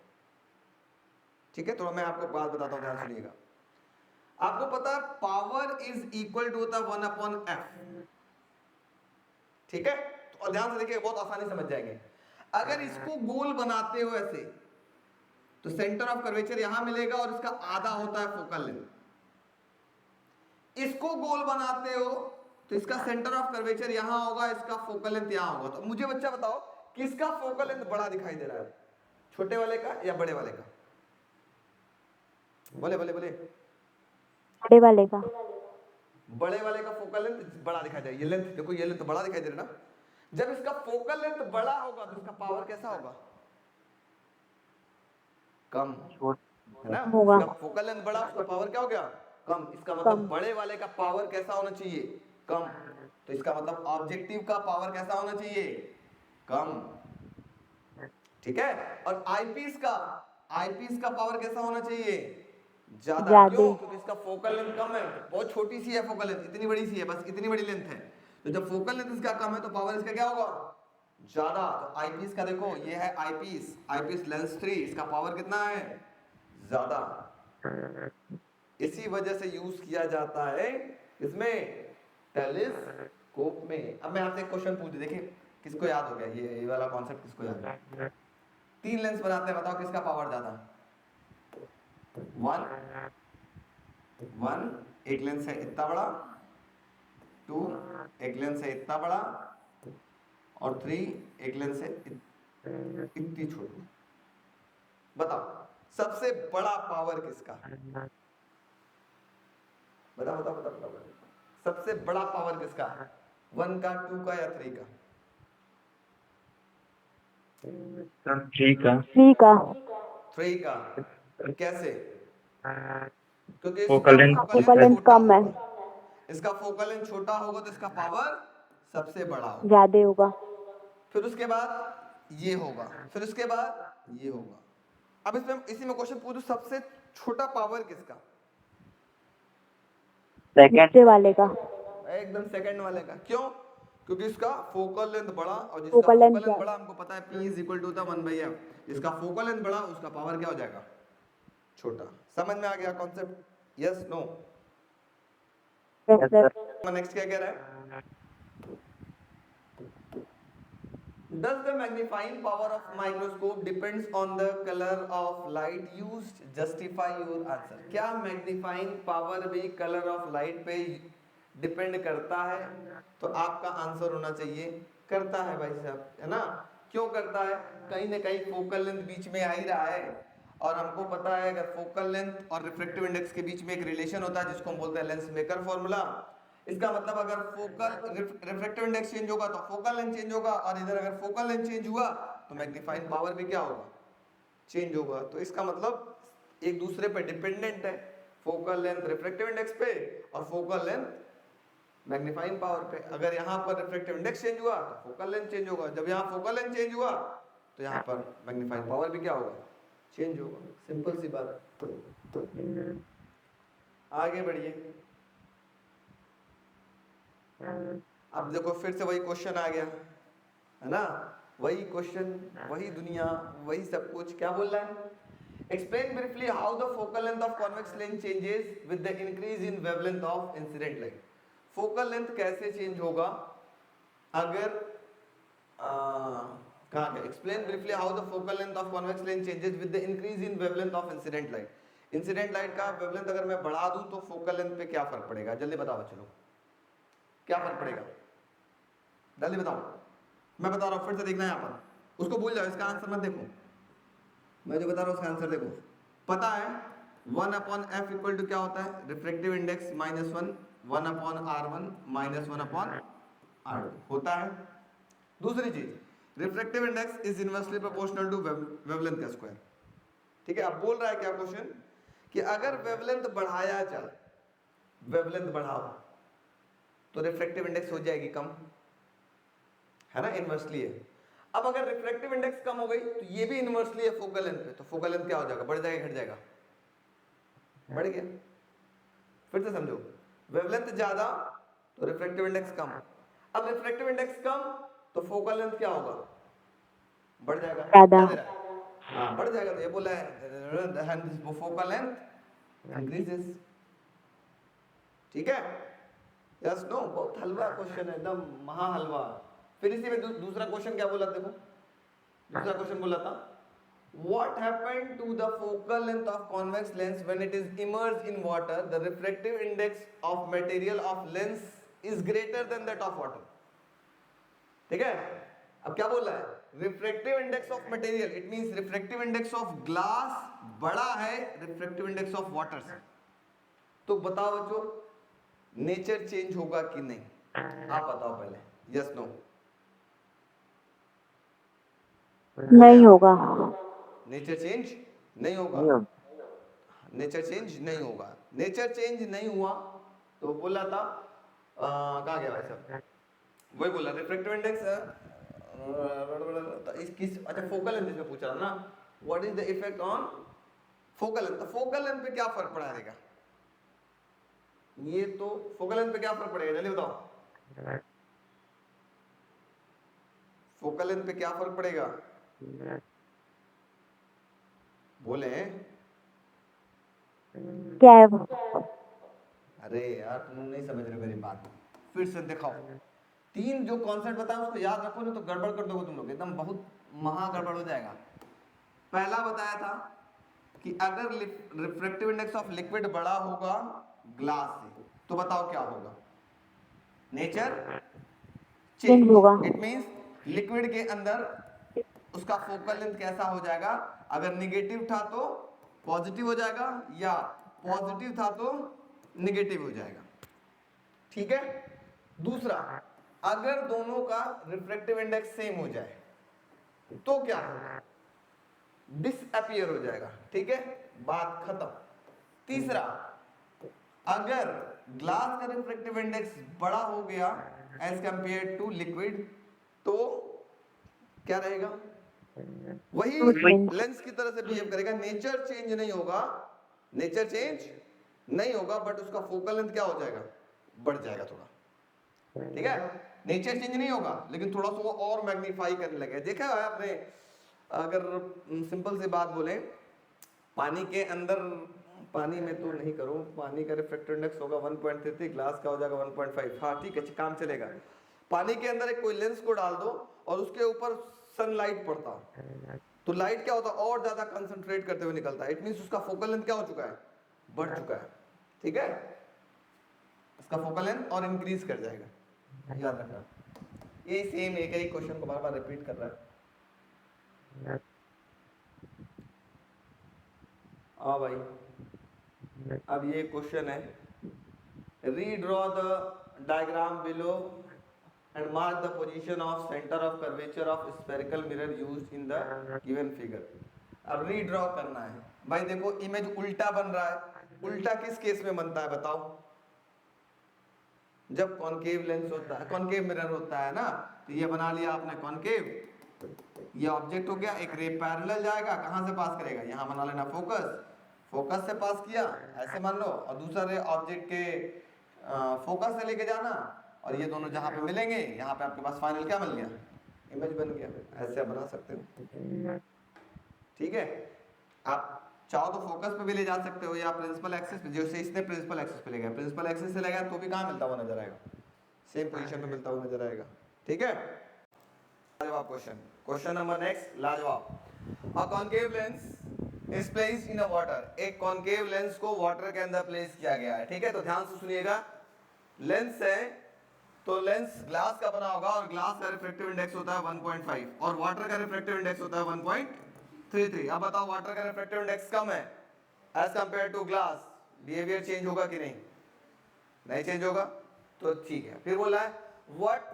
ठीक है। तो मैं आपको बात बताता हूं, ध्यान सुनिएगा। आपको पता है पावर इज इक्वल टू होता है 1/f, ठीक है। तो ध्यान से देखिए, बहुत आसानी समझ जाएंगे। अगर इसको गोल बनाते हो ऐसे तो सेंटर ऑफ कर्वेचर यहां मिलेगा और इसका आधा होता है फोकल लेंथ। इसको गोल बनाते हो तो इसका सेंटर ऑफ कर्वेचर यहां होगा, इसका फोकल लेंथ यहां होगा। तो मुझे बच्चा बताओ किसका फोकल लेंथ बड़ा दिखाई दे रहा है, छोटे वाले का या बड़े वाले का, बोले बोले बोले। बड़े वाले का। बड़े वाले का फोकल लेंथ बड़ा दिखाई दे, ये लेंथ देखो, ये लेंथ बड़ा दिखाई दे रहा है ना। जब इसका फोकल लेंथ बड़ा होगा तो इसका पावर कैसा होगा? कम, है ना। होगा इसका फोकल लेंथ बड़ा, उसका पावर क्या हो गया? कम। इसका मतलब कम। बड़े वाले का पावर कैसा होना चाहिए? कम। तो इसका मतलब ऑब्जेक्टिव का पावर कैसा होना चाहिए? कम, ठीक है। और आईपीस का पावर कैसा होना चाहिए? ज्यादा। ज्यादा। क्यों? क्योंकि इसका फोकल लेंथ कम है, बहुत छोटी सी है फोकल लेंथ, इतनी बड़ी सी है, बस इतनी बड़ी लेंथ है। तो जब फोकल लेंथ इसका कम है तो पावर इसका क्या होगा? ज्यादा। तो आईपीस का देखो, ये है आईपीस लेंस 3, इसका पावर कितना है? ज्यादा। इसी वजह से यूज किया जाता है इसमें, टेलीस्कोप में। अब मैं आपसे एक क्वेश्चन पूछ, देखिए किसको याद हो गया ये वाला कॉन्सेप्ट, किसको याद है? 3 लेंस बनाते हैं, बताओ किसका पावर ज्यादा? वन, एक लेंस है इतना बड़ा, 2 एक लेंस है इतना बड़ा, और 3 एक लेंस है इतनी छोटी। बताओ सबसे बड़ा पावर किसका? बताओ बताओ बताओ बताओ, सबसे बड़ा पावर किसका? 1 का, 2 का या 3 का? 3 का। 3 का। कैसे? क्योंकि फोकल इसका length focal focal length length छोटा कम है, होगा, इसका फोकल लेंथ छोटा होगा तो इसका पावर सबसे बड़ा होगा। ज्यादा होगा। फिर उसके बाद ये होगा, फिर उसके बाद ये होगा। अब इसमें इसी में क्वेश्चन पूछो, सबसे छोटा पावर किसका? हिस्से वाले का। एकदम सेकंड वाले का। क्यों? क्योंकि इसका फोकल लेंथ बड़ा, और जिसका फोकल लेंथ फोकल लेंथ बड़ा हमको पता है P is equal to the 1/f। जिसका फोकल लेंथ बड़ा उसका पावर क्या हो जाएगा? छोटा। समझ में आ गया कॉन्सेप्ट? Yes, no? नेक्स्ट क्या कह रहा है? Does the magnifying power of microscope depends on the color of light used? Justify your answer. क्या magnifying power भी color of light पे डिपेंड करता है? तो आपका आंसर होना चाहिए करता है भाई साहब, है ना। क्यों करता है? कहीं ना कहीं फोकल लेंथ बीच में आ ही रहा है, और हमको पता है अगर फोकल लेंथ और रिफ्रैक्टिव इंडेक्स के बीच में एक रिलेशन होता है जिसको हम बोलते हैं लेंस मेकर फॉर्मूला। इसका मतलब अगर फोकल रिफ्रैक्टिव इंडेक्स चेंज होगा तो फोकल लेंथ चेंज होगा, और इधर अगर फोकल लेंथ चेंज हुआ तो मैग्नीफाइंग पावर भी क्या होगा? चेंज होगा। तो इसका मतलब एक दूसरे पे डिपेंडेंट है, फोकल लेंथ रिफ्रैक्टिव इंडेक्स पे और फोकल लेंथ मैग्नीफाइंग पावर पे। अगर यहाँ पर रिफ्रैक्टिव इंडेक्स चेंज हुआ तो फोकल लेंथ चेंज होगा, जब यहाँ फोकल लेंथ चेंज हुआ तो यहाँ पर मैग्नीफाइंग पावर भी क्या होगा? चेंज होगा। सिंपल सी बात। आगे बढ़िए। अब देखो फिर से वही क्वेश्चन आ गया, है ना। वही क्वेश्चन, वही दुनिया, वही सब कुछ। क्या बोल रहा है? Explain briefly how the focal length of convex lens changes with the increase in wavelength of incident light. Focal length कैसे चेंज होगा अगर कहाँ गया? Explain briefly how the focal length of convex lens changes with the increase in wavelength of incident light. Incident light का वेवलेंथ अगर मैं बढ़ा दूं तो फोकल लेंथ पे क्या फर्क पड़ेगा? जल्दी बताओ बच्चों, क्या फर्क पड़ेगा? जल्दी बताओ। मैं बता रहा हूँ, फिर से देखना है यहाँ पर, उसको भूल जाओ, इसका आंसर मत देखो, मैं जो बता रहा हूँ उसका आंसर देखो। पता है 1/f इक्वल टू क्या होता है? रिफ्रैक्टिव इंडेक्स -1, 1/r1 -1/r2 होता है। दूसरी चीज, refractive index is inversely proportional to wavelength का स्क्वायर। ठीक है। अब बोल रहा है क्या क्वेश्चन कि अगर वेवलेंथ बढ़ाया जाए, वेवलेंथ बढ़ाओ तो रिफ्रैक्टिव इंडेक्स हो जाएगी कम, है ना, इनवर्सली है। अब अगर रिफ्रैक्टिव इंडेक्स कम हो गई तो ये भी इनवर्सली है फोकल लेंथ पे, तो फोकल लेंथ क्या हो जाएगा? बढ़ जाएगा, घट जाएगा? बढ़ गया। फिर से समझो, वेवलेंथ ज्यादा तो रिफ्रैक्टिव इंडेक्स कम। अब रिफ्रैक्टिव इंडेक्स कम तो फोकल लेंथ क्या होगा? बढ़ जाएगा। ज्यादा। क्या दे रहा है? हाँ, बढ़ जाएगा। तो ये बोला है फोकल लेंथ इंक्रीजेस। ठीक है। Yes, no? बहुत हलवा क्वेश्चन है, एकदम महा हलवा। फिर इसी में दूसरा क्वेश्चन क्या बोला? देखो दूसरा क्वेश्चन बोला था what happened to the focal length of convex lens when it is immersed in water? The refractive index of material of lens is greater than that of water. ठीक है। अब क्या बोल रहा है? Refractive index of material, it means refractive index of glass बड़ा है रिफ्रैक्टिव इंडेक्स ऑफ वाटर से। तो बताओ बच्चों, नेचर चेंज होगा कि नहीं, आप बताओ पहले, यस नो। नहीं होगा। नेचर चेंज नहीं होगा, नेचर चेंज नहीं होगा। नेचर चेंज नहीं हुआ तो बोला था कहाँ गया भाई साहब, वही बोला रिफ्रैक्टिव इंडेक्स किस, अच्छा फोकल लेंथ में पूछ रहा ना, what is the effect on focal length. Focal length पे क्या फर्क पड़ेगा, ये तो फोकल लेंथ पे क्या फर्क पड़ेगा जल्दी बताओ, फोकल लेंथ पे क्या फर्क पड़ेगा, बोले। क्या है वो? अरे यार तुम नहीं समझ रहे मेरी बात, फिर से दिखाओ। तीन जो कॉन्सेप्ट बताया उसको याद रखो, नहीं तो गड़बड़ कर दोगे तुम लोग, एकदम बहुत महा गड़बड़ हो जाएगा। पहला बताया था कि अगर रिफ्रैक्टिव इंडेक्स ऑफ लिक्विड बड़ा होगा ग्लास से तो बताओ क्या होगा, नेचर चेंज होगा। चेंज। इट मींस लिक्विड के अंदर उसका फोकल लेंथ कैसा हो जाएगा, अगर निगेटिव था तो पॉजिटिव हो जाएगा, या पॉजिटिव था तो निगेटिव हो जाएगा, ठीक है। दूसरा, अगर दोनों का रिफ्रैक्टिव इंडेक्स सेम हो जाए तो क्या होगा, डिसअपियर हो जाएगा, ठीक है, बात खत्म। तीसरा, अगर ग्लास का रिफ्रैक्टिव इंडेक्स बड़ा हो गया एज कंपेयर टू लिक्विड तो क्या रहेगा, वही लेंस की तरह से बिहेव करेगा, नेचर चेंज नहीं होगा, नेचर चेंज नहीं होगा, बट उसका फोकल लेंथ क्या हो जाएगा, बढ़ जाएगा थोड़ा, ठीक है। नेचर चेंज नहीं होगा लेकिन थोड़ा सा वो और मैग्नीफाई करने लगे। देखा है आपने, अगर सिंपल सी बात बोले, पानी के अंदर, पानी में तो नहीं करो, पानी का रिफ्रैक्टिव इंडेक्स होगा 1.33, ग्लास का हो जाएगा 1.5, हाँ ठीक है काम चलेगा। पानी के अंदर एक कोई लेंस को डाल दो और उसके ऊपर सनलाइट पड़ता तो लाइट क्या होता है, और ज्यादा कंसंट्रेट करते हुए निकलता है, इट मींस उसका फोकल लेंथ क्या हो चुका है, बढ़ चुका है, ठीक है, उसका फोकल लेंथ और इंक्रीज कर जाएगा, याद रखना। ये सेम एक ही क्वेश्चन को बार बार रिपीट कर रहा है। हाँ भाई, अब ये क्वेश्चन है, redraw the diagram below and mark the position of center of curvature of spherical mirror used in the given figure। अब रीड्रॉ करना है भाई, देखो इमेज उल्टा बन रहा है, उल्टा किस केस में बनता है बताओ, जब कॉनकेव लेंस होता है, कॉनकेव मिरर होता है ना, तो ये बना लिया आपने कॉनकेव, ये ऑब्जेक्ट हो गया, एक रे पैरेलल जाएगा, कहां से पास करेगा, यहां बना लेना फोकस, फोकस से पास किया ऐसे मान लो, और दूसरा रे ऑब्जेक्ट के फोकस से लेके जाना, और ये दोनों जहां पे मिलेंगे यहाँ पे आपके पास फाइनल क्या मिल गया, इमेज बन गया। ऐसे आप बना सकते हो, ठीक है। आप चाहो तो फोकस पे भी ले जा सकते हो या प्रिंसिपल एक्सिस पे, जैसे इसने प्रिंसिपल एक्सिस पे ले गया, प्रिंसिपल एक्सिस से ले गया तो भी कहाँ मिलता हुआ नजर आएगा, सेम पोजीशन पे मिलता हुआ नजर आएगा, ठीक है। लाजवाब क्वेश्चन, क्वेश्चन नंबर नेक्स्ट लाजवाब। A concave lens is placed in a water, एक कॉनकेव लेंस को वाटर के अंदर प्लेस किया गया है, ठीक है। तो ध्यान से सुनिएगा, लेंस है तो लेंस ग्लास का बना होगा और ग्लास का रिफ्रैक्टिव इंडेक्स होता है 1.5 और वाटर का रिफ्रैक्टिव इंडेक्स होता है 1.33। अब बताओ वाटर का रिफ्रैक्टिव इंडेक्स कम है as compare to glass, behaviour change होगा कि नहीं, नहीं चेंज होगा, तो ठीक है। फिर बोला है what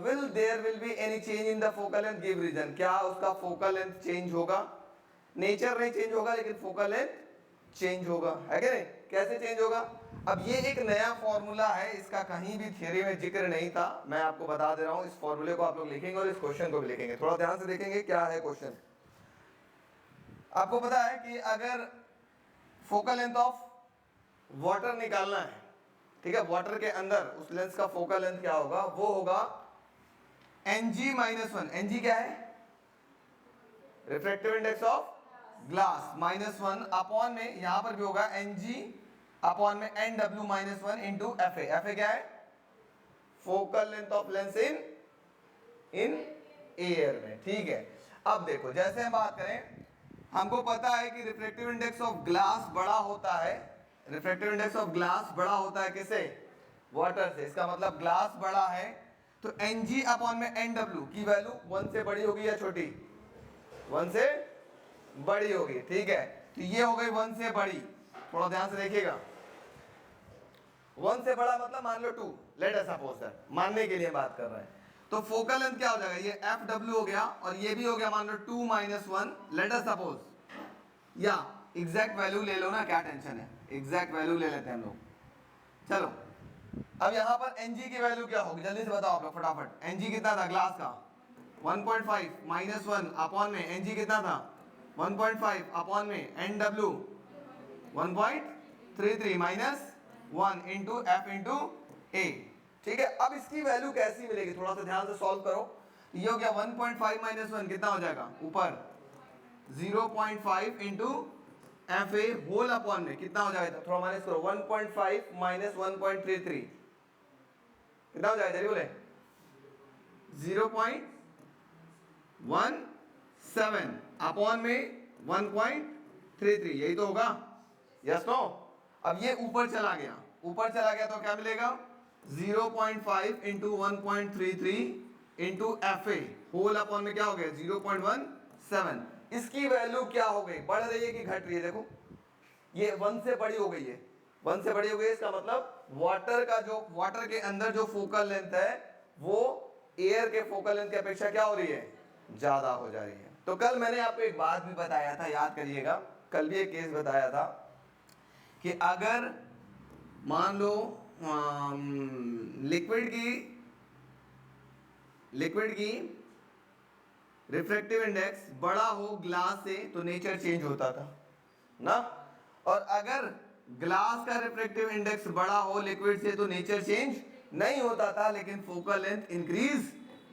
will there will be any change in the focal length, give reason, क्या उसका फोकल लेंथ चेंज होगा, नेचर नहीं चेंज होगा लेकिन फोकल लेंथ चेंज होगा, है कि नहीं, कैसे चेंज होगा। अब ये एक नया फॉर्मूला है, इसका कहीं भी थ्योरी में जिक्र नहीं था, मैं आपको बता दे रहा हूं, इस फॉर्मूले को आप लोग लिखेंगे और इस क्वेश्चन को भी लिखेंगे, थोड़ा ध्यान से देखेंगे क्या है क्वेश्चन। आपको पता है कि अगर फोकल लेंथ ऑफ वाटर निकालना है, ठीक है, वाटर के अंदर उस लेंस का फोकल लेंथ क्या होगा, वो होगा Ng-1, Ng क्या है, refractive index of glass, -1 upon में यहां पर भी होगा Ng अपॉन में Nw-1 इंटू Fa, Fa क्या है, focal length of lens in air में, ठीक है। अब देखो जैसे हम बात करें, हमको पता है कि रिफ्रैक्टिव इंडेक्स ऑफ ग्लास बड़ा होता है, रिफ्रैक्टिव इंडेक्स ऑफ ग्लास बड़ा होता है किससे, वाटर से, इसका मतलब ग्लास बड़ा है तो Ng अपॉन में Nw की वैल्यू 1 से बड़ी होगी या छोटी, 1 से बड़ी होगी, ठीक है। तो ये हो गई 1 से बड़ी, थोड़ा ध्यान से देखिएगा, 1 से बड़ा मतलब मान लो 2, लेट अस सपोज दैट, मानने के लिए बात कर रहे हैं। तो फोकल लेंथ क्या हो जाएगा, ये एफ डब्ल्यू हो गया और ये भी हो गया मान लो 2 माइनस 1, लेट अस सपोज, या एग्जैक्ट वैल्यू ले लो ना, क्या टेंशन है, एग्जैक्ट वैल्यू ले लेते हैं हम लोग। चलो अब यहाँ पर एनजी की वैल्यू क्या होगी, जल्दी से बताओ आप लोग फटाफट। एनजी कितना था ग्लास का, 1.5 माइनस 1 अपॉन में एनजी कितना था 1.5 अपॉन में N W 1.33 minus 1 into F into A. ठीक है, अब इसकी वैल्यू कैसी मिलेगी, थोड़ा सा ध्यान से सॉल्व करो। ये हो गया 1.5 माइनस 1 कितना हो जाएगा, ऊपर 0.5 into F A whole upon में कितना हो जाएगा, थोड़ा माइनस करो, 1.5 माइनस 1.33 कितना हो जाएगा, जल्दी बोले, 0.17 अपॉन में 1.33, यही तो होगा, यस नो। अब ये ऊपर चला गया, ऊपर चला गया तो क्या मिलेगा, 0.5 into 1.33 into F A whole upon में क्या हो गया 0.17। इसकी वैल्यू क्या हो गई, बढ़ रही है कि घट रही है, देखो ये 1 से बड़ी हो गई है, 1 से बड़ी हो गई है, इसका मतलब वाटर का जो, वाटर के अंदर जो फोकल लेंथ है वो एयर के फोकल लेंथ की अपेक्षा क्या हो रही है, ज्यादा हो जा रही है। तो कल मैंने आपको एक बात भी बताया था, याद करिएगा, कल भी एक केस बताया था कि अगर मान लो लिक्विड की रिफ्रैक्टिव इंडेक्स बड़ा हो ग्लास से तो नेचर चेंज होता था ना, और अगर ग्लास का रिफ्रैक्टिव इंडेक्स बड़ा हो लिक्विड से तो नेचर चेंज नहीं होता था, लेकिन फोकल लेंथ इंक्रीज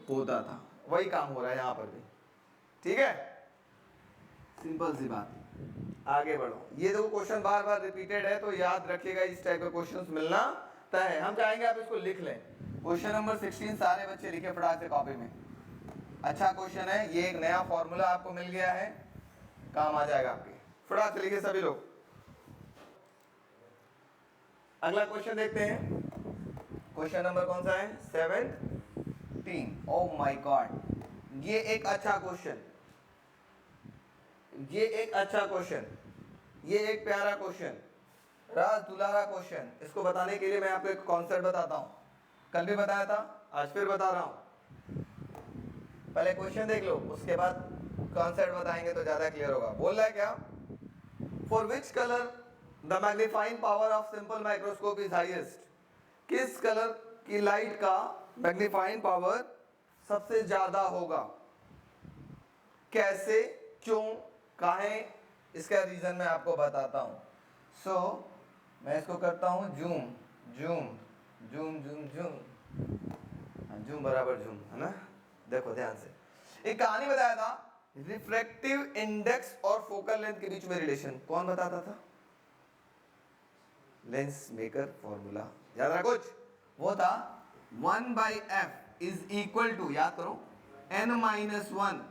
होता था। वही काम हो रहा है यहाँ पर भी, ठीक है, सिंपल सी बात। आगे बढ़ो, ये देखो क्वेश्चन बार बार रिपीटेड है तो याद रखिएगा, इस टाइप के क्वेश्चंस मिलना तय है। हम चाहेंगे आप इसको लिख लें, क्वेश्चन नंबर 16 सारे बच्चे लिखे फटाक से कॉपी में, अच्छा क्वेश्चन है ये, एक नया फॉर्मूला आपको मिल गया है, काम आ जाएगा आपके, फटाक से लिखे सभी लोग। अगला क्वेश्चन देखते हैं, क्वेश्चन नंबर कौन सा है, 17। ओह माय गॉड, ये एक अच्छा क्वेश्चन, ये एक अच्छा क्वेश्चन, ये एक प्यारा क्वेश्चन, राज दुलारा क्वेश्चन। इसको बताने के लिए मैं आपको एक कॉन्सेप्ट बताता हूँ, कल भी बताया था, आज फिर बता रहा हूँ। पहले क्वेश्चन देख लो, उसके बाद कॉन्सेप्ट बताएंगे तो ज्यादा क्लियर होगा। बोल रहा है क्या, for which colour the magnifying power of simple microscope is highest, किस कलर की लाइट का मैग्नीफाइंग पावर सबसे ज्यादा होगा, कैसे, क्यों, काहे, इसका रीजन मैं आपको बताता हूं। सो मैं इसको करता हूं zoom zoom zoom zoom zoom, zoom बराबर जूम, है ना, देखो ध्यान से। एक कहानी बताया था, रिफ्रैक्टिव इंडेक्स और फोकल लेंथ के बीच में रिलेशन, कौन बताता था, लेंस मेकर फॉर्मूला, याद रहा कुछ, वो था 1/f इज इक्वल टू, याद करो, n-1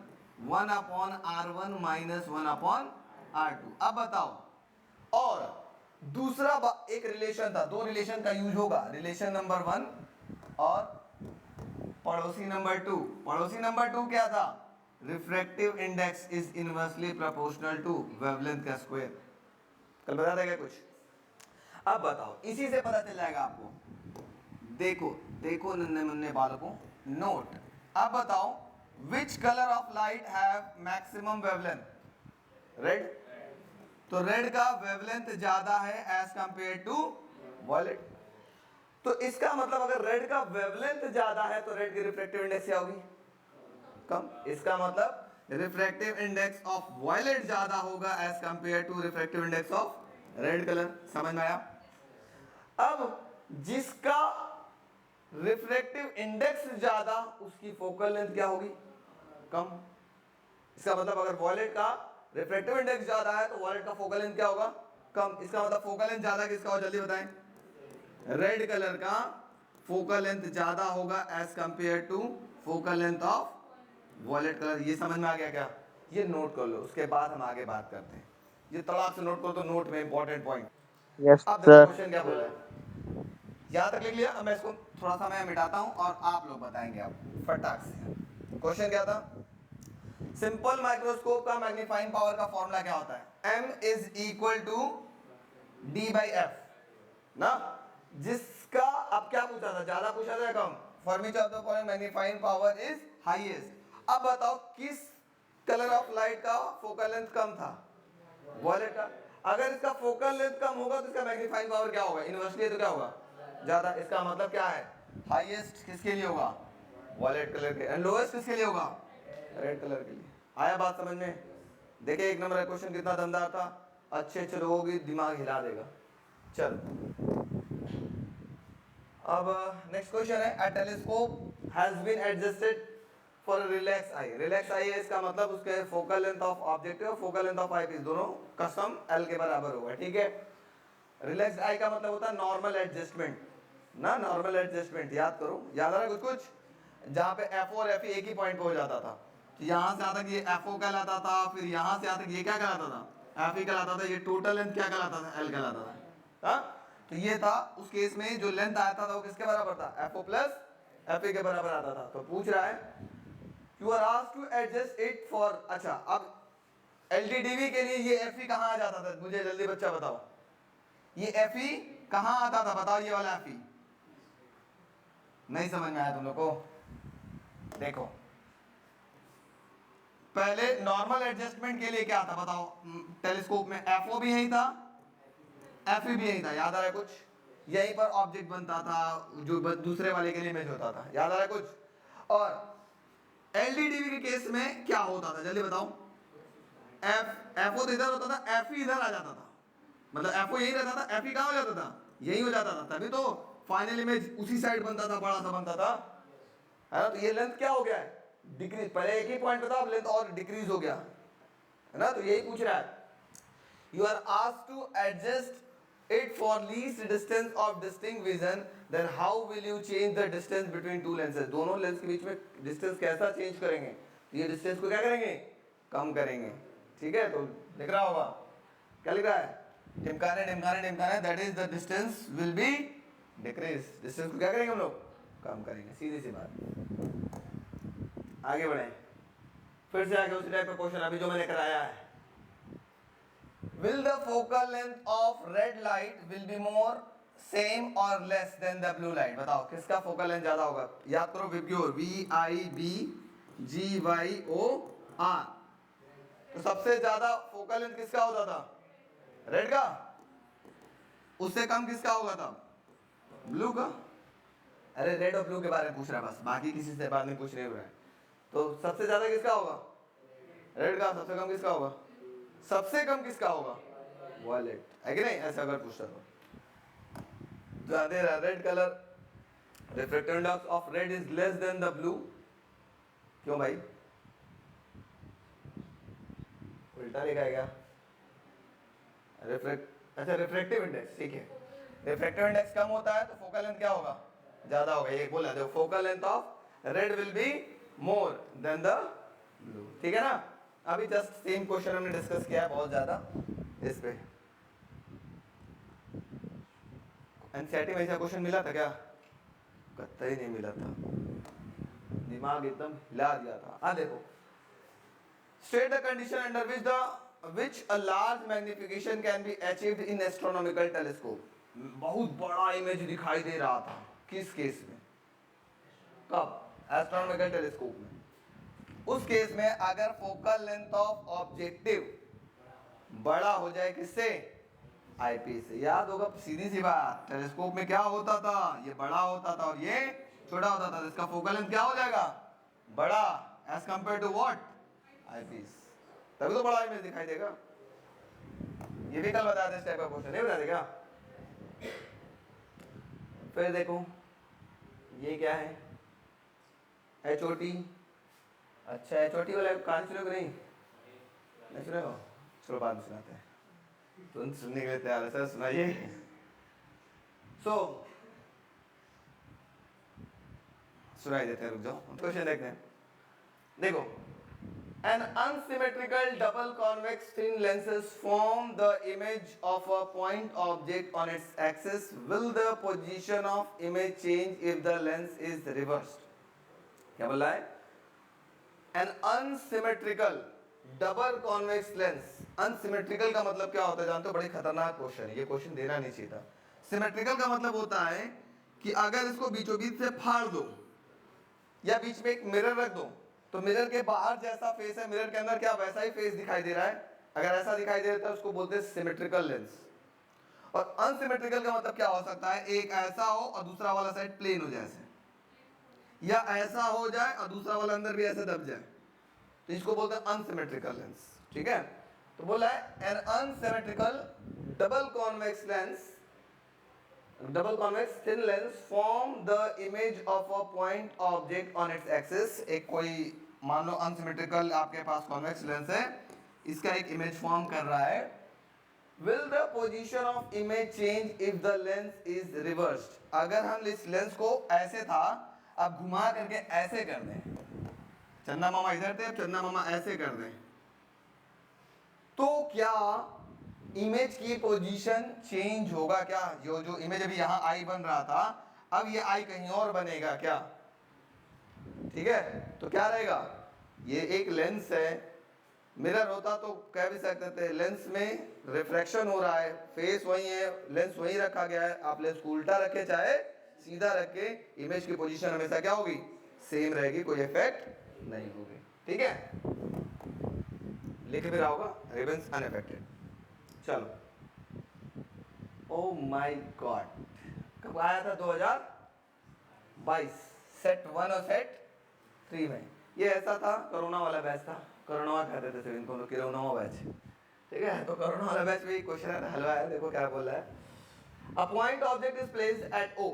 1 upon r1 minus 1 upon r2। अब बताओ, और दूसरा एक रिलेशन था, दो रिलेशन का यूज होगा, रिलेशन नंबर 1 और पड़ोसी नंबर 2। पड़ोसी नंबर 2 क्या था, refractive index is inversely proportional to wavelength का स्क्वायर, कल बता देगा कुछ। अब बताओ, इसी से पता चल जाएगा आपको, देखो देखो नन्हे मुन्ने बालकों, नोट। अब बताओ, which colour of light have maximum wavelength, red, तो रेड का वेवलेंथ ज्यादा है एज कंपेयर टू वॉयलेट। तो इसका मतलब अगर रेड का वेवलेंथ ज्यादा है तो रेड की रिफ्रैक्टिव इंडेक्स क्या होगी, कम। इसका मतलब रिफ्रैक्टिव इंडेक्स ऑफ वॉयलेट ज्यादा होगा as compare to refractive index of red colour, समझ में आया। अब जिसका रिफ्रैक्टिव इंडेक्स ज्यादा, उसकी फोकल लेंथ क्या होगी, कम। इसका मतलब अगर वॉयलेट का रिफ्रैक्टिव इंडेक्स ज्यादा है तो वॉयलेट का फोकल लेंथ क्या होगा, कम। इसका मतलब फोकल लेंथ ज्यादा किसका हो, जल्दी बताएं, रेड कलर का फोकल लेंथ ज्यादा होगा as compare to focal length of violet colour. ये समझ में आ गया क्या, ये नोट कर लो, उसके बाद हम आगे बात करते हैं। ये तड़ाक से नोट करो, तो नोट में इंपॉर्टेंट पॉइंट। यस अब सर। क्वेश्चन क्या बोला है, यहाँ तक लिख लिया। अब मैं इसको थोड़ा सा मैं मिटाता हूँ और आप लोग बताएंगे आप फटाक से। क्वेश्चन क्या था, सिंपल माइक्रोस्कोप का मैग्नीफाइंग पावर का फॉर्मूला क्या होता है, m is equal to d/f ना। जिसका अब क्या पूछा था, ज्यादा पूछा था कम, for which of the following magnifying power is highest. अब बताओ किस कलर ऑफ लाइट का फोकल लेंथ कम था, वॉयलेट का। अगर इसका फोकल लेंथ कम होगा तो इसका मैग्नीफाइंग पावर क्या होगा, इन्वर्सली तो क्या होगा, ज्यादा। इसका मतलब क्या है, हाईएस्ट किसके लिए होगा, वॉयलेट कलर के, एंड लोएस्ट किसके लिए होगा, रेड कलर के लिए। आया बात समझ में। देखिए एक नंबर का क्वेश्चन कितना दमदार था, अच्छे अच्छे लोगों की दिमाग हिला देगा। चलो अब नेक्स्ट क्वेश्चन है, a telescope has been adjusted for a relax eye. Relax eye है, इसका मतलब उसके फोकल लेंथ ऑफ ऑब्जेक्टिव और focal length of eyepiece दोनों कस्टम एल के बराबर होगा, ठीक है। रिलैक्स आई का मतलब होता है नॉर्मल एडजस्टमेंट ना, नॉर्मल एडजस्टमेंट याद करो, याद आ रहा है कुछ जहाँ पे एफ और एफ एक ही पॉइंट पे हो जाता था, तो यहाँ से आता ये एफ ओ कहलाता था, फिर यहाँ से आता ये क्या कहलाता था, एफ ई कहलाता था, ये टोटल लेंथ क्या कहलाता था, एल कहलाता था, हाँ। तो ये था उस केस में जो लेंथ आता था वो किसके बराबर था, F O plus F E के बराबर आता था। तो पूछ रहा है you are asked to adjust it for, अच्छा अब एलटीडीवी के लिए ये एफ ई कहाँ आ जाता था, मुझे जल्दी बच्चा बताओ, ये एफ ई कहाँ आता था, बताओ ये वाला एफ ई। नहीं समझ में आया तुम लोग को, देखो पहले नॉर्मल एडजस्टमेंट के लिए क्या था बताओ, टेलीस्कोप में एफ ओ भी यही था, एफ ई भी यही था, याद आ रहा है कुछ, यहीं पर ऑब्जेक्ट बनता था जो दूसरे वाले के लिए इमेज होता था, याद आ रहा है कुछ। और एलडीडीवी के केस में क्या होता था जल्दी बताओ, एफ ओ तो इधर होता था, एफ ई इधर आ जाता था, मतलब एफ ओ यही रहता था, एफ ई कहाँ हो जाता था, यही हो जाता था, तभी तो फाइनल इमेज उसी साइड बनता था, बड़ा सा बनता था, है ना। तो ये लेंथ क्या हो गया है, डिक्रीज, पहले एक ही पॉइंट पे था, अब लेंथ और डिक्रीज हो गया, है ना। तो यही पूछ रहा है, you are asked to adjust it for least distance of distinct vision, then how will you change the distance between two lenses. दोनों लेंस के बीच में डिस्टेंस कैसा चेंज करेंगे, तो ये डिस्टेंस को क्या करेंगे, कम करेंगे, ठीक है। तो लिख रहा होगा, क्या लिख रहा है, ढिमकाने ढिमकाने ढिमकाने, that is the distance will be decrease, distance को क्या करेंगे हम लोग, कम करेंगे, सीधी सी बात। आगे बढ़े, फिर से आगे उसी टाइप का क्वेश्चन अभी जो मैंने कराया है, will the focal length of red light will be more same or less than the blue light। बताओ किसका फोकल लेंथ ज्यादा होगा, याद करो VIBGYOR, V I B G Y O R. तो सबसे ज्यादा फोकल लेंथ किसका होता था, रेड का, उससे कम किसका होगा था, ब्लू का। अरे रेड और ब्लू के बारे में पूछ रहा है बस, बाकी किसी से बात नहीं पूछ रहे हैं। तो सबसे ज्यादा किसका होगा, रेड का, सबसे कम किसका होगा, सबसे कम किसका होगा, वॉयलेट, है कि नहीं, ऐसा अगर पूछता तो red colour refractive index of red is less than the blue. क्यों भाई, उल्टा लिखा है क्या, अच्छा रिफ्रैक्टिव इंडेक्स, ठीक है, रिफ्रैक्टिव इंडेक्स कम होता है तो फोकल लेंथ क्या होगा, ज्यादा होगा, ये बोला देखो, focal length of red will be more than the blue, ठीक है ना। अभी जस्ट सेम क्वेश्चन हमने डिस्कस किया है बहुत ज्यादा इस पे। एनसीईआरटी में ऐसा क्वेश्चन मिला था क्या, कतई नहीं मिला था, दिमाग एकदम हिला दिया था। हाँ देखो, state the condition under which a large magnification can be achieved in astronomical telescope। बहुत बड़ा इमेज दिखाई दे रहा था, किस केस में, कब, एस्ट्रोनॉमिकल टेलीस्कोप में। उस केस में अगर फोकल लेंथ ऑफ ऑब्जेक्टिव बड़ा हो जाए किससे, आईपीस से। याद होगा सीधी सी बात, टेलीस्कोप में क्या होता था, ये बड़ा होता था और ये छोटा होता था, इसका फोकल लेंथ क्या हो जाएगा, बड़ा, as compare to what, eyepiece, तभी तो बड़ा इमेज दिखाई देगा। ये भी कल बता दे, इस टाइप का क्वेश्चन नहीं बता देगा। फिर देखो ये क्या है, HOT, अच्छा HOT वाला कहानी सुनोगे, नहीं सुने हो, चलो बाद में सुनाते हैं, तुम सुनने के लिए तैयार है सर, सुनाइए। सुनाई देते हैं, रुक जाओ क्वेश्चन देखते हैं। देखो, an unsymmetrical double convex thin lenses form the image of a point object on its axis, will the position of image change if the lens is reversed। क्या बोल रहा है, an unsymmetrical double convex lens, unsymmetrical का मतलब क्या होता है जानते हो, बड़ी खतरनाक क्वेश्चन है ये, क्वेश्चन देना नहीं चाहिए था। सिमेट्रिकल का मतलब होता है कि अगर इसको बीचों बीच से फाड़ दो या बीच में एक मिरर रख दो तो मिरर के बाहर जैसा फेस है मिरर के अंदर क्या वैसा ही फेस दिखाई दे रहा है। अगर ऐसा दिखाई दे रहा है उसको बोलते हैं सिमेट्रिकल लेंस। और अनसिमेट्रिकल का मतलब क्या हो सकता है, एक ऐसा हो और दूसरा वाला साइड प्लेन हो जाए ऐसे, या ऐसा हो जाए और दूसरा वाला अंदर भी ऐसे दब जाए, तो इसको बोलते हैं अनसिमेट्रिकल लेंस। ठीक है, तो बोला है N unsymmetrical double convex lens, double convex thin lens form the image of a point object on its axis. एक कोई मान लो अनसिमेट्रिकल आपके पास कॉन्वेक्स लेंस है, इसका एक इमेज फॉर्म कर रहा है। Will the position of image change if the lens is reversed? अगर हम इस लेंस को ऐसे था अब घुमा करके ऐसे कर दें, चंदा मामा इधर थे अब चंदा मामा ऐसे कर दें, तो क्या इमेज की पोजीशन चेंज होगा क्या? जो इमेज अभी यहाँ आई बन रहा था अब ये आई कहीं और बनेगा क्या? ठीक है, तो क्या रहेगा, ये एक लेंस है, मिरर होता तो कह भी सकते थे लेंस में रिफ्रैक्शन हो रहा है, फेस वही है, लेंस वही रखा गया है, आप लेंस को उल्टा रखे चाहे सीधा रखे, इमेज की पोजीशन हमेशा क्या होगी, सेम रहेगी, कोई इफेक्ट नहीं होगी। ठीक है, लिख भी रहा होगा रिबन्स अनअफेक्टेड। चलो, ओ माय गॉड, कब आया था 2022 सेट 1 और सेट 3 में। ये ऐसा था, कोरोना वाला बैच था, कोरोना कहते थे इनको लोग, कोरोना बैच। ठीक है, तो कोरोना वाला बैच में क्वेश्चन है हलवा है, देखो क्या बोल रहा है। A point object is placed at O,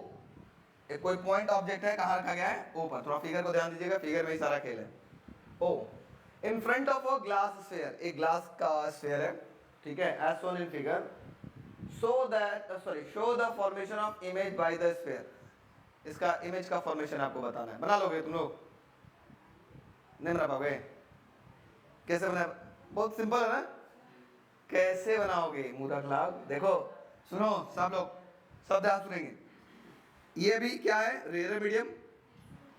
एक कोई पॉइंट ऑब्जेक्ट है, कहाँ रखा गया है, ओ पर। थोड़ा फिगर को ध्यान दीजिएगा, फिगर में ही सारा खेल है। O in front of a glass sphere, एक ग्लास का स्फीयर है, ठीक है, as shown in figure, so that show the formation of image by the sphere. इसका इमेज का फॉर्मेशन आपको बताना है, बना लोगे तुम लोग? नहीं बना पाओगे? कैसे बना, बहुत सिंपल है ना, कैसे बनाओगे मूर्ख लोग? देखो सुनो सब लोग, सब ध्यान सुनेंगे। ये भी क्या है, रेयर मीडियम,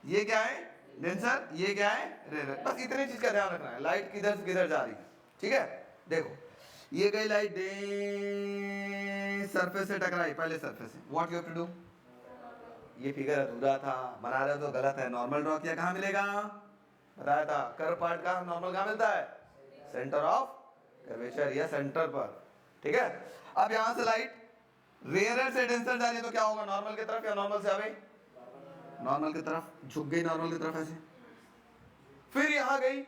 ये क्या है डेंसर, ये क्या है रेयर, बस इतनी चीज का ध्यान रखना है। लाइट किधर से किधर जा रही है, ठीक है, देखो ये गई लाइट सरफेस से टकराई, पहले सरफेस से, what you have to do, ये फिगर अधूरा था, बना रहे हो तो गलत है, नॉर्मल ड्रॉ किया, कहाँ मिलेगा, बताया था कर्व पार्ट का नॉर्मल कहाँ मिलता है, सेंटर ऑफ कर्वेचर या सेंटर पर। ठीक है, अब यहां से लाइट रेयरर से डेंसर जा रही है तो क्या होगा, नॉर्मल की तरफ या नॉर्मल से आगे, नॉर्मल की तरफ, झुक गई नॉर्मल की तरफ ऐसे, फिर यहां गई,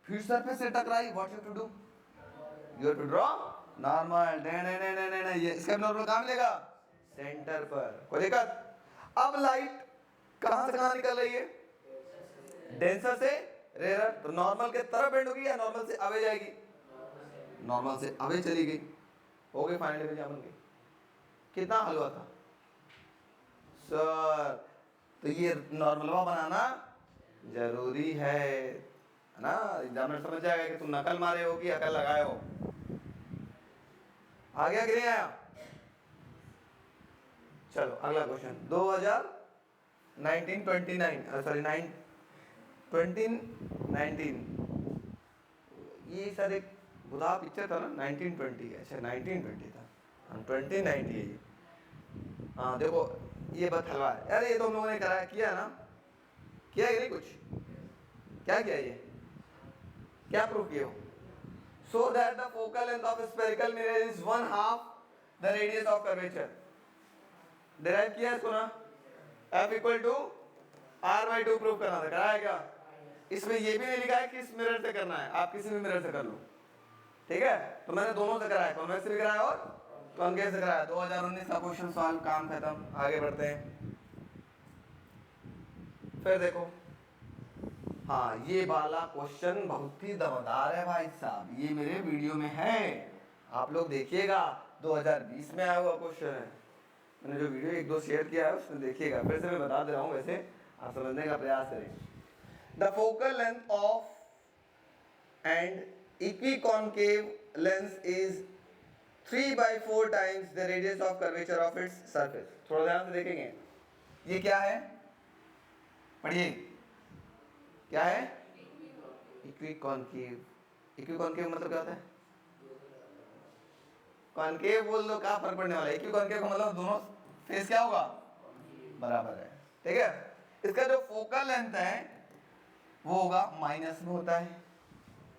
फिर सरफेस से टकराई, what you to do, you have to draw normal, ये इसका नॉर्मल कहां मिलेगा, सेंटर पर। कोई दिक्कत? अब लाइट कहां से कहां निकल रही है, डेंसर से रेयर, तो नॉर्मल के तरफ बेंड होगी या नॉर्मल से आगे जाएगी, नॉर्मल से आगे चली गई, हो गई फाइनल इमेज बन गई। कितना हलवा था सर, तो ये नॉर्मलवा बनाना जरूरी है ना, एग्जामिनर समझ जाएगा कि तुम नकल मारे हो कि अकल लगाए हो। आ गया कि नहीं आया? चलो अगला क्वेश्चन, 2019 ये सर एक बुधा पिक्चर था ना, 1920, अच्छा 1920 था, 2090 है ये। हाँ देखो ये बात हलवा है, अरे ये तो हम लोगों ने कराया, किया ना, किया है नहीं कुछ, क्या किया ये, क्या प्रूव किए हो, so that the focal length of spherical mirror is 1/2 the radius of curvature. Derive किया इसको ना, F equal to R/2 prove करना था, कराया क्या? इसमें ये भी नहीं लिखा है कि इस मिरर से करना है, आप किसी भी मिरर से कर लो, ठीक है, तो मैंने दोनों से कराया, कॉन्वेक्स से भी कराया और कॉन्केव से कराया। 2019 का क्वेश्चन सॉल्व, काम खत्म, आगे बढ़ते हैं। फिर देखो, हाँ ये वाला क्वेश्चन बहुत ही दमदार है भाई साहब, ये मेरे वीडियो में है, आप लोग देखिएगा, 2020 में आया हुआ क्वेश्चन है, मैंने जो वीडियो 1-2 शेयर किया है उसमें देखिएगा, फिर से मैं बता दे रहा हूँ, वैसे आप समझने का प्रयास करें। The focal length of and equiconcave lens is 3/4 times the radius of curvature of its surface. थोड़ा ध्यान से देखेंगे, ये क्या है, पढ़िए, क्या है, इक्विकॉन्केव। इक्विकॉन्केव मतलब क्या होता है, कॉनकेव बोल दो, क्या फर्क पड़ने वाला है, क्यों कॉनकेव का मतलब दोनों फेस क्या होगा, बराबर है, ठीक है। इसका जो फोकल लेंथ है वो होगा माइनस में होता है,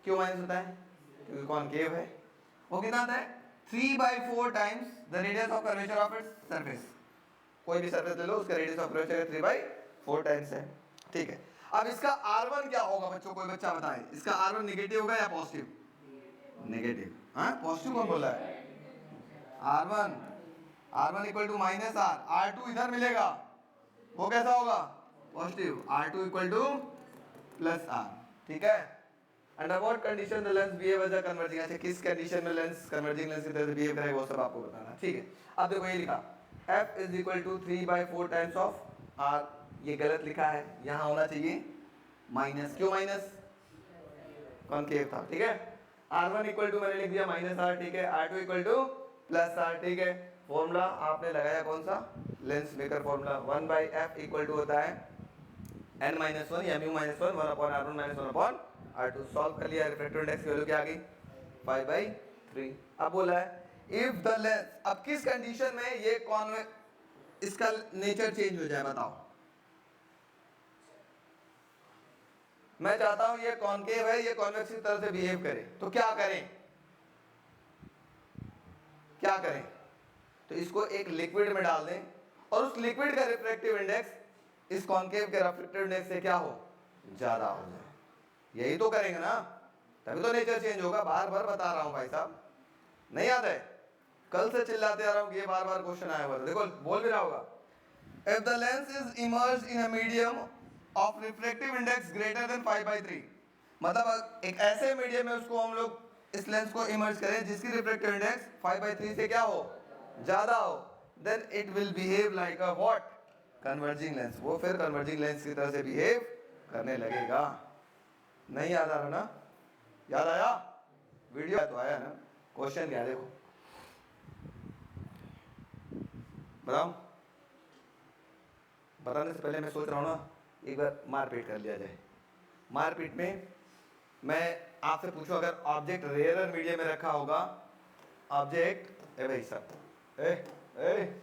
क्यों माइनस होता है, क्योंकि कॉनकेव है। वो कितना आता है, 3/4 times the radius of curvature of its surface. कोई भी सरफेस ले लो, उसका रेडियस ऑफ कर्वेचर 3/4 टाइम्स है, ठीक है। अब इसका R1 क्या होगा बच्चों, कोई बच्चा बताए, इसका R1 नेगेटिव होगा या पॉजिटिव, नेगेटिव, हाँ पॉजिटिव कौन बोला है, R1, R1 equal to minus are, R2 इधर मिलेगा, वो कैसा होगा, positive, R2 equal to plus R, ठीक है। Under what condition the lens behave as a converging, अच्छा किस कंडीशन में लेंस कन्वर्जिंग लेंस की तरह से बिहेव करेगा वो सब आपको बताना, ठीक है। अब देखो ये लिखा f is equal to 3/4 times of r, ये गलत लिखा है, यहाँ होना चाहिए माइनस, क्यों माइनस, कॉनकेव था, ठीक है। R1 इक्वल टू मैंने लिख दिया माइनस आर, ठीक है, R2 equal to plus R, ठीक है। फॉर्मूला आपने लगाया कौन सा, lens maker formula, 1/f equal to होता है n-1 या mu -1 1/r1 -1 upon r2। Solve कर लिया, रिफ्रैक्टिव इंडेक्स की वैल्यू क्या आ गई, 5/3। अब बोला है इफ द लेंस, अब किस कंडीशन में ये कॉन्वेक्स, इसका नेचर चेंज हो जाए बताओ। मैं चाहता हूं ये कॉनकेव है, ये कॉन्वेक्स की तरह से बिहेव करे, तो क्या करें, क्या करें, तो इसको एक लिक्विड में डाल दें और उस लिक्विड का रिफ्रैक्टिव इंडेक्स इस कॉनकेव के रिफ्रैक्टिव इंडेक्स से क्या हो, ज्यादा हो जाए, यही तो करेंगे ना, तभी तो नेचर चेंज होगा। बार बार बता रहा हूं भाई साहब, नहीं याद है, कल से चिल्लाते आ रहा हूं, ये बार बार क्वेश्चन आया हुआ, देखो बोल भी रहा होगा। If the lens is emerged in a medium of refractive index greater than 5/3, मतलब एक ऐसे मीडियम में उसको हम लोग इस लेंस को इमर्ज करें जिसकी रिफ्रैक्टिव इंडेक्स 5/3 से क्या हो, ज्यादा हो, then it will behave like a what, converging lens, वो फिर कन्वर्जिंग लेंस की तरह से बिहेव करने लगेगा। नहीं याद आ रहा ना, याद आया, वीडियो तो आया ना, क्वेश्चन क्या देखो, बताओ, बताने से पहले मैं सोच रहा हूँ ना एक बार मारपीट कर लिया जाए। मारपीट में मैं आपसे पूछूं, अगर ऑब्जेक्ट रेयरर मीडियम में रखा होगा, ऑब्जेक्ट ए भाई साहब ए